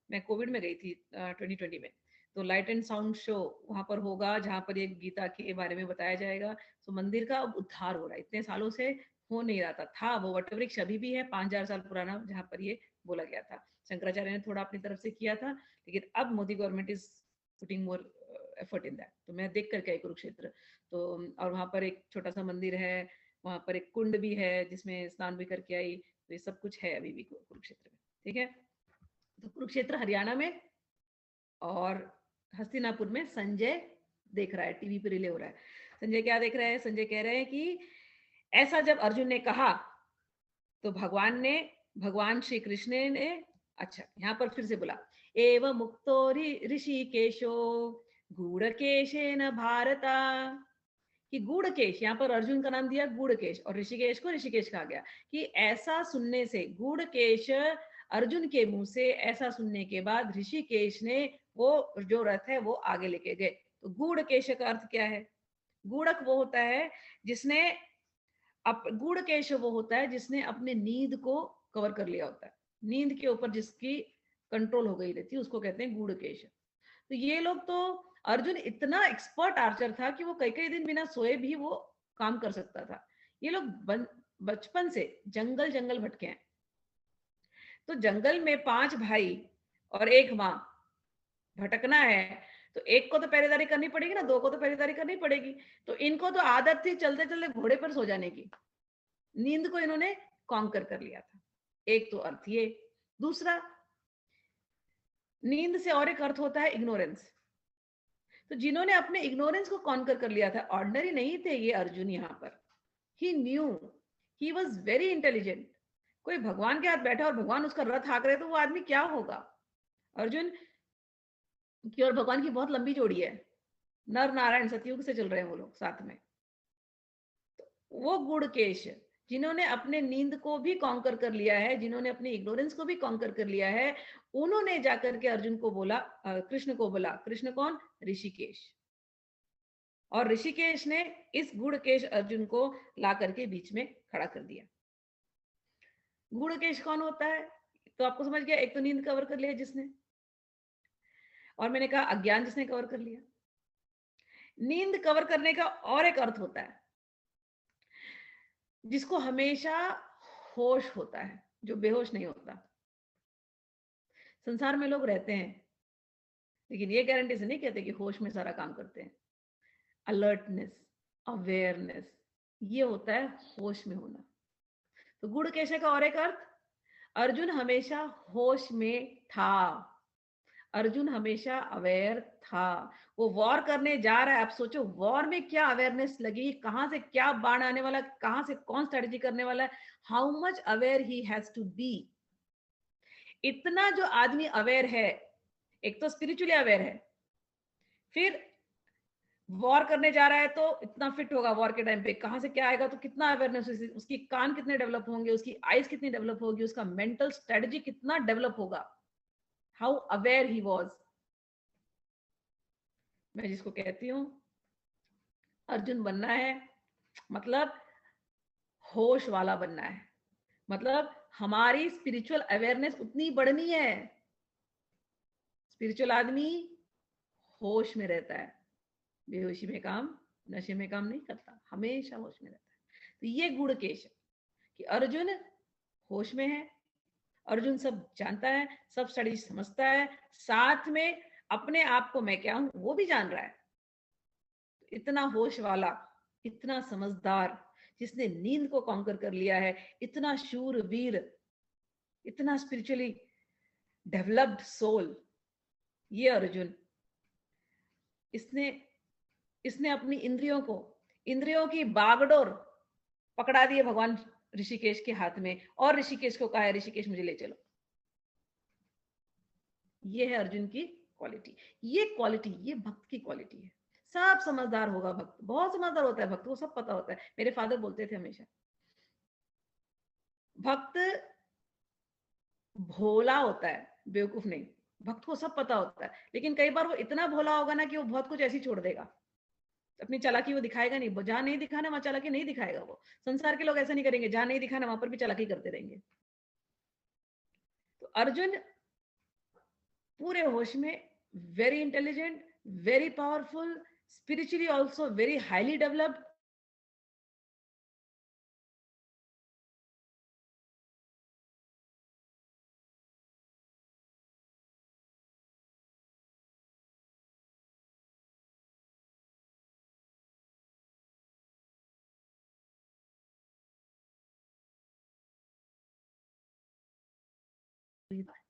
मैं कोविड में गई थी 2020 में, तो लाइट एंड साउंड शो वहां पर होगा, जहां पर ये गीता के बारे में बताया जाएगा। तो मंदिर का अब उद्धार हो रहा है, इतने सालों से हो नहीं रहा था। वो वटवृक्ष अभी भी है 5000 साल पुराना, जहां पर ये बोला गया था। शंकराचार्य ने थोड़ा अपनी तरफ से किया था, लेकिन अब Modi government is putting more effort in that. तो मैं देख करके आई कुरुक्षेत्र। तो और वहां पर एक छोटा सा मंदिर है, वहां पर एक कुंड भी है जिसमें स्नान भी करके आई। तो ये सब कुछ है अभी भी कुरुक्षेत्र में, ठीक है। तो कुरुक्षेत्र हरियाणा में और हस्तिनापुर में संजय देख रहा है, टीवी पर रिले हो रहा है। संजय क्या देख रहे हैं? संजय कह रहे हैं कि ऐसा जब अर्जुन ने कहा तो भगवान श्री कृष्ण ने, अच्छा यहाँ पर फिर से बोला, एव मुक्तो ऋषिकेशो गूढ़केशेन भारता, कि गूढ़केश, यहाँ पर अर्जुन का नाम दिया गूढ़केश और ऋषिकेश को ऋषिकेश कहा गया। कि ऐसा सुनने से, गूढ़केश अर्जुन के मुंह से ऐसा सुनने के बाद ऋषिकेश ने वो जो रथ है वो आगे लेके गए। तो गूढ़केश का अर्थ क्या है? गूढ़क वो होता है जिसने गूढ़केश वो होता है जिसने अपने नींद को कवर कर लिया होता है, नींद के ऊपर जिसकी कंट्रोल हो गई रहती है, उसको कहते हैं गूढ़केश। तो ये लोग तो, अर्जुन इतना एक्सपर्ट आर्चर था कि वो कई कई दिन बिना सोए भी वो काम कर सकता था। ये लोग बचपन से जंगल जंगल भटके हैं। तो जंगल में 5 भाई और 1 माँ, भटकना है तो एक को तो पहरेदारी करनी पड़ेगी ना, 2 को तो पहरेदारी करनी पड़ेगी। तो इनको तो आदत थी चलते चलते घोड़े पर सो जाने की, नींद को इन्होंने कॉन्कर कर लिया था। एक तो अर्थ ये। दूसरा, नींद से और एक अर्थ होता है इग्नोरेंस। तो जिन्होंने अपने इग्नोरेंस को कॉन्कर कर लिया था, ऑर्डिनरी नहीं थे ये अर्जुन। यहाँ पर ही knew, he was very intelligent. कोई भगवान के हाथ बैठा और भगवान उसका रथ हाँक रहे तो वो आदमी क्या होगा? अर्जुन की और भगवान की बहुत लंबी जोड़ी है, नर नारायण सतयुग से चल रहे हैं वो लोग साथ में। तो वो गूढ़केश जिन्होंने अपने नींद को भी कॉन्कर कर लिया है, जिन्होंने अपने इग्नोरेंस को भी कॉन्कर कर लिया है, उन्होंने जाकर के अर्जुन को बोला, कृष्ण को बोला। कृष्ण कौन? ऋषिकेश। और ऋषिकेश ने इस गूढ़केश अर्जुन को ला करके बीच में खड़ा कर दिया। गूढ़केश कौन होता है? तो आपको समझ गया, एक तो नींद कवर कर लिया जिसने, और मैंने कहा अज्ञान जिसने कवर कर लिया। नींद कवर करने का और एक अर्थ होता है जिसको हमेशा होश होता है, जो बेहोश नहीं होता। संसार में लोग रहते हैं लेकिन ये गारंटी से नहीं कहते कि होश में सारा काम करते हैं। अलर्टनेस, अवेयरनेस, ये होता है होश में होना। तो गुड़केश का और एक अर्थ, अर्जुन हमेशा होश में था, अर्जुन हमेशा अवेयर था। वो वॉर करने जा रहा है, आप सोचो वॉर में क्या अवेयरनेस लगी, कहां से क्या बाण आने वाला, कहां से कौन स्ट्रेटजी करने वाला है, how much aware he has to be. इतना जो आदमी अवेयर है, एक तो स्पिरिचुअली अवेयर है, फिर वॉर करने जा रहा है तो इतना फिट होगा वॉर के टाइम पे, कहां से क्या आएगा तो कितना अवेयरनेस, उसकी कान कितने डेवलप होंगे, उसकी आईज कितनी डेवलप होगी, उसका मेंटल स्ट्रेटजी कितना डेवलप होगा, हाउ अवेयर ही वॉज। मैं जिसको कहती हूँ अर्जुन बनना है मतलब होश वाला बनना है, मतलब हमारी स्पिरिचुअल अवेयरनेस उतनी बढ़नी है। स्पिरिचुअल आदमी होश में रहता है, बेहोशी में काम, नशे में काम नहीं करता, हमेशा होश में रहता है। तो ये गुड़केश है कि अर्जुन होश में है, अर्जुन सब जानता है, सब स्टडी समझता है, साथ में अपने आप को मैं क्या हूं वो भी जान रहा है। इतना होश वाला, इतना समझदार, जिसने नींद को कॉन्कर कर लिया है, इतना शूरवीर, इतना स्पिरिचुअली डेवलप्ड सोल, ये अर्जुन। इसने अपनी इंद्रियों की बागडोर पकड़ा दी है भगवान ऋषिकेश के हाथ में, और ऋषिकेश को कहा है ऋषिकेश मुझे ले चलो। ये है अर्जुन की क्वालिटी, ये भक्त की क्वालिटी है। सब समझदार होगा भक्त, बहुत समझदार होता है भक्त, को सब पता होता है। मेरे फादर बोलते थे हमेशा, भक्त भोला होता है, बेवकूफ नहीं। भक्त को सब पता होता है, लेकिन कई बार वो इतना भोला होगा ना कि वो बहुत कुछ ऐसी छोड़ देगा, अपनी चालाकी वो दिखाएगा नहीं, जहां नहीं दिखाना वहां चालाकी नहीं दिखाएगा। वो संसार के लोग ऐसा नहीं करेंगे, जहां नहीं दिखाना वहां पर भी चालाकी करते रहेंगे। तो अर्जुन पूरे होश में, very intelligent, very powerful, spiritually also very highly developed.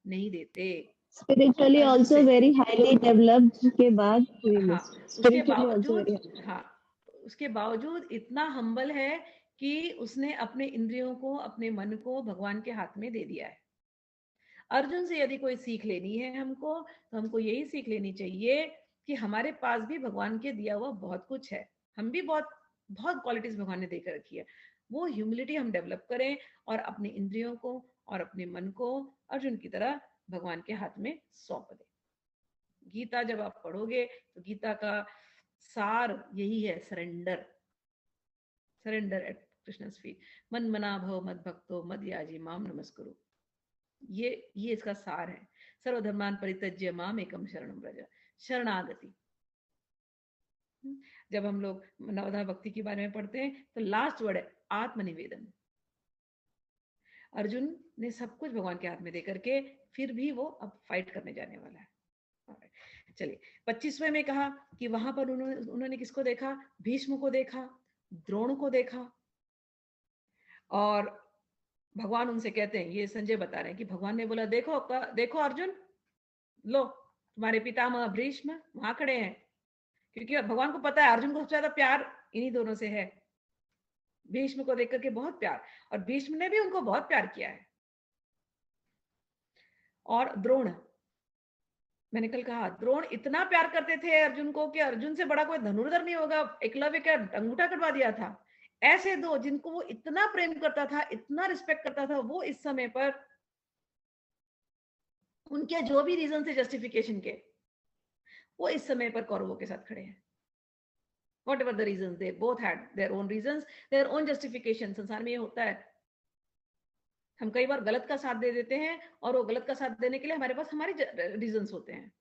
नहीं देते spiritually also very highly developed के बाद हाँ, स्पिरिचुअली ऑल्सो वेरी, हाँ, उसके बावजूद इतना हम्बल है कि उसने अपने इंद्रियों को, अपने मन को भगवान के हाथ में दे दिया है। अर्जुन से यदि कोई सीख लेनी है हमको, तो हमको यही सीख लेनी चाहिए कि हमारे पास भी भगवान के दिया हुआ बहुत कुछ है, हम भी बहुत बहुत क्वालिटीज भगवान ने देकर रखी है। वो ह्यूमिलिटी हम डेवलप करें और अपने इंद्रियों को और अपने मन को अर्जुन की तरह भगवान के हाथ में सौंप दें। गीता जब आप पढ़ोगे तो गीता का सार यही है, surrender, surrender at Krishna's feet, मन मना भव मद भक्तो मद याजी माम नमस्कुरु। ये इसका सार है। सर्वधर्मान परित्यज्य माम एकम शरणम व्रज, शरणागति। जब हम लोग नवधा भक्ति के बारे में पढ़ते हैं तो लास्ट वर्ड है आत्मनिवेदन। अर्जुन ने सब कुछ भगवान के हाथ में देकर के फिर भी वो अब फाइट करने जाने वाला है। चलिए 25वें में कहा कि वहां पर उन्होंने किसको देखा, भीष्म को देखा, द्रोण को देखा, और भगवान उनसे कहते हैं, ये संजय बता रहे हैं कि भगवान ने बोला देखो देखो अर्जुन, लो तुम्हारे पितामह भीष्म वहां खड़े हैं। क्योंकि भगवान को पता है अर्जुन को सबसे ज्यादा प्यार इन्हीं दोनों से है। भीष्म को देख करके बहुत प्यार, और भीष्म ने भी उनको बहुत प्यार किया है। और द्रोण, मैंने कल कहा द्रोण इतना प्यार करते थे अर्जुन को कि अर्जुन से बड़ा कोई धनुर्धर नहीं होगा, एकलव्य का अंगूठा कटवा दिया था। ऐसे दो जिनको वो इतना प्रेम करता था, इतना रिस्पेक्ट करता था, वो इस समय पर उनके जो भी रीजन थे जस्टिफिकेशन के, वो इस समय पर कौरवों के साथ खड़े हैं। Whatever the reasons, they both had their own reasons, their own justification। संसार में ये होता है, हम कई बार गलत का साथ दे देते हैं और वो गलत का साथ देने के लिए हमारे पास हमारे रीजंस होते हैं।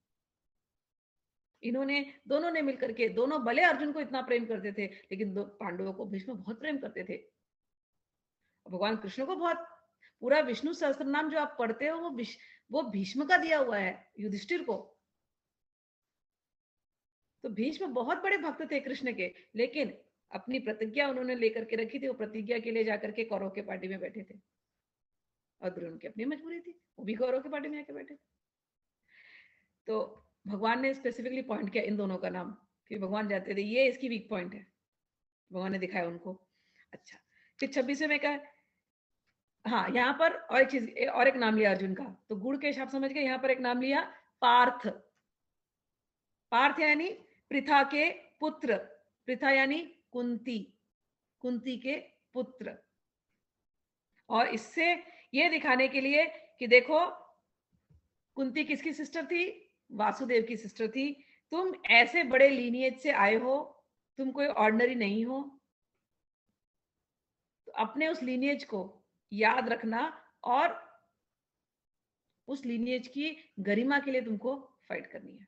इन्होंने दोनों ने मिलकर के, दोनों भले अर्जुन को इतना प्रेम करते थे, लेकिन पांडवों को भीष्म बहुत प्रेम करते थे। भगवान कृष्ण को बहुत, पूरा विष्णु सहस्त्र नाम जो आप पढ़ते हो वो भीष्म का दिया हुआ है युधिष्ठिर को। तो भीष्म बहुत बड़े भक्त थे कृष्ण के, लेकिन अपनी प्रतिज्ञा उन्होंने लेकर के रखी थी, वो प्रतिज्ञा के लिए जाकर के कौरव के पार्टी में बैठे थे, और द्रोण की अपनी मजबूरी थी, वो भी कौरव के पार्टी में आके बैठे। तो भगवान ने स्पेसिफिकली पॉइंट किया इन दोनों का नाम, कि भगवान जाते थे ये इसकी वीक पॉइंट है, भगवान ने दिखाया उनको। अच्छा, फिर 26वें में कहा, हाँ यहाँ पर और एक चीज, और एक नाम लिया अर्जुन का, तो गुण के हिसाब समझ गए, यहाँ पर एक नाम लिया पार्थ। पार्थ यानी पृथा के पुत्र, पृथा यानी कुंती, कुंती के पुत्र। और इससे ये दिखाने के लिए कि देखो कुंती किसकी सिस्टर थी, वासुदेव की सिस्टर थी, तुम ऐसे बड़े लीनिएज से आए हो, तुम कोई ऑर्डिनरी नहीं हो, तो अपने उस लीनिएज को याद रखना और उस लीनिएज की गरिमा के लिए तुमको फाइट करनी है।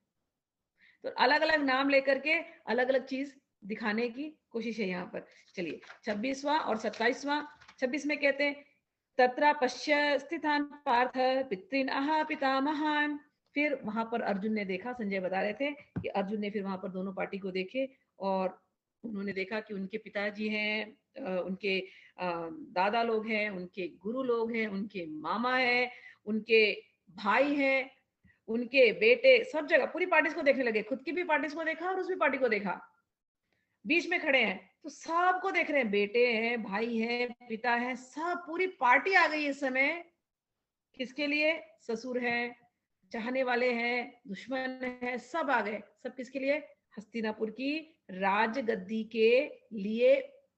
तो अलग अलग नाम लेकर के अलग अलग चीज दिखाने की कोशिश है यहाँ पर। चलिए 26वां और 27वां। 26 में कहते हैं तत्र पश्य स्थितान पार्थ पितृन आह पितामहान। फिर वहां पर अर्जुन ने देखा, संजय बता रहे थे कि अर्जुन ने फिर वहां पर दोनों पार्टी को देखे और उन्होंने देखा कि उनके पिताजी हैं, उनके दादा लोग हैं, उनके गुरु लोग हैं, उनके मामा हैं, उनके भाई हैं, उनके बेटे, सब जगह पूरी पार्टीज को देखने लगे, खुद की भी पार्टीज को देखा और उस भी पार्टी को देखा, बीच में खड़े हैं तो सबको देख रहे हैं, बेटे हैं, भाई हैं, पिता है, सब पूरी पार्टी आ गई इस समय। किसके लिए? ससुर है, चाहने वाले हैं, दुश्मन है, सब आ गए। सब किसके लिए? हस्तिनापुर की राजगद्दी के लिए।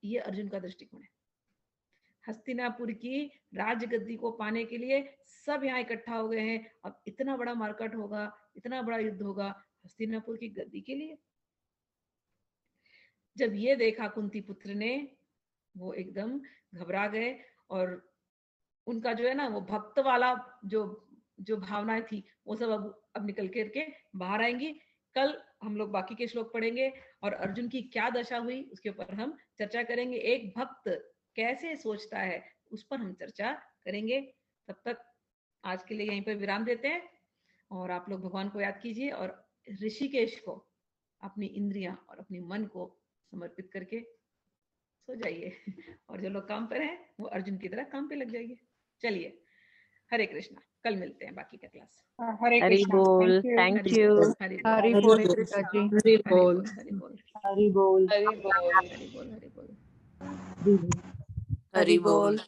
ये अर्जुन का दृष्टिकोण है। हस्तिनापुर की राजगद्दी को पाने के लिए सब यहाँ इकट्ठा हो गए हैं। अब इतना बड़ा मार्केट होगा, इतना बड़ा युद्ध होगा हस्तिनापुर की गद्दी के लिए। जब ये देखा कुंती पुत्र ने, वो एकदम घबरा गए और उनका जो है ना वो भक्त वाला जो जो भावनाएं थी वो सब अब निकल करके बाहर आएंगी। कल हम लोग बाकी के श्लोक पढ़ेंगे और अर्जुन की क्या दशा हुई उसके ऊपर हम चर्चा करेंगे। एक भक्त कैसे सोचता है उस पर हम चर्चा करेंगे। तब तक आज के लिए यहीं पर विराम देते हैं और आप लोग भगवान को याद कीजिए और ऋषिकेश को, अपनी इंद्रियां और अपनी मन को समर्पित करके सो जाइए और जो लोग काम पर हैं वो अर्जुन की तरह काम पे लग जाइए। चलिए, हरे कृष्णा, कल मिलते हैं बाकी का क्लास। हरे हरि कृष्णा। बोल, thank thank you. Hari Hari बोल, बोल कृष्णा जी। हरि बोल, हरि बोल, हरि बोल। हरि बोल, हरि बोल, हरि बोल, हरि बोल।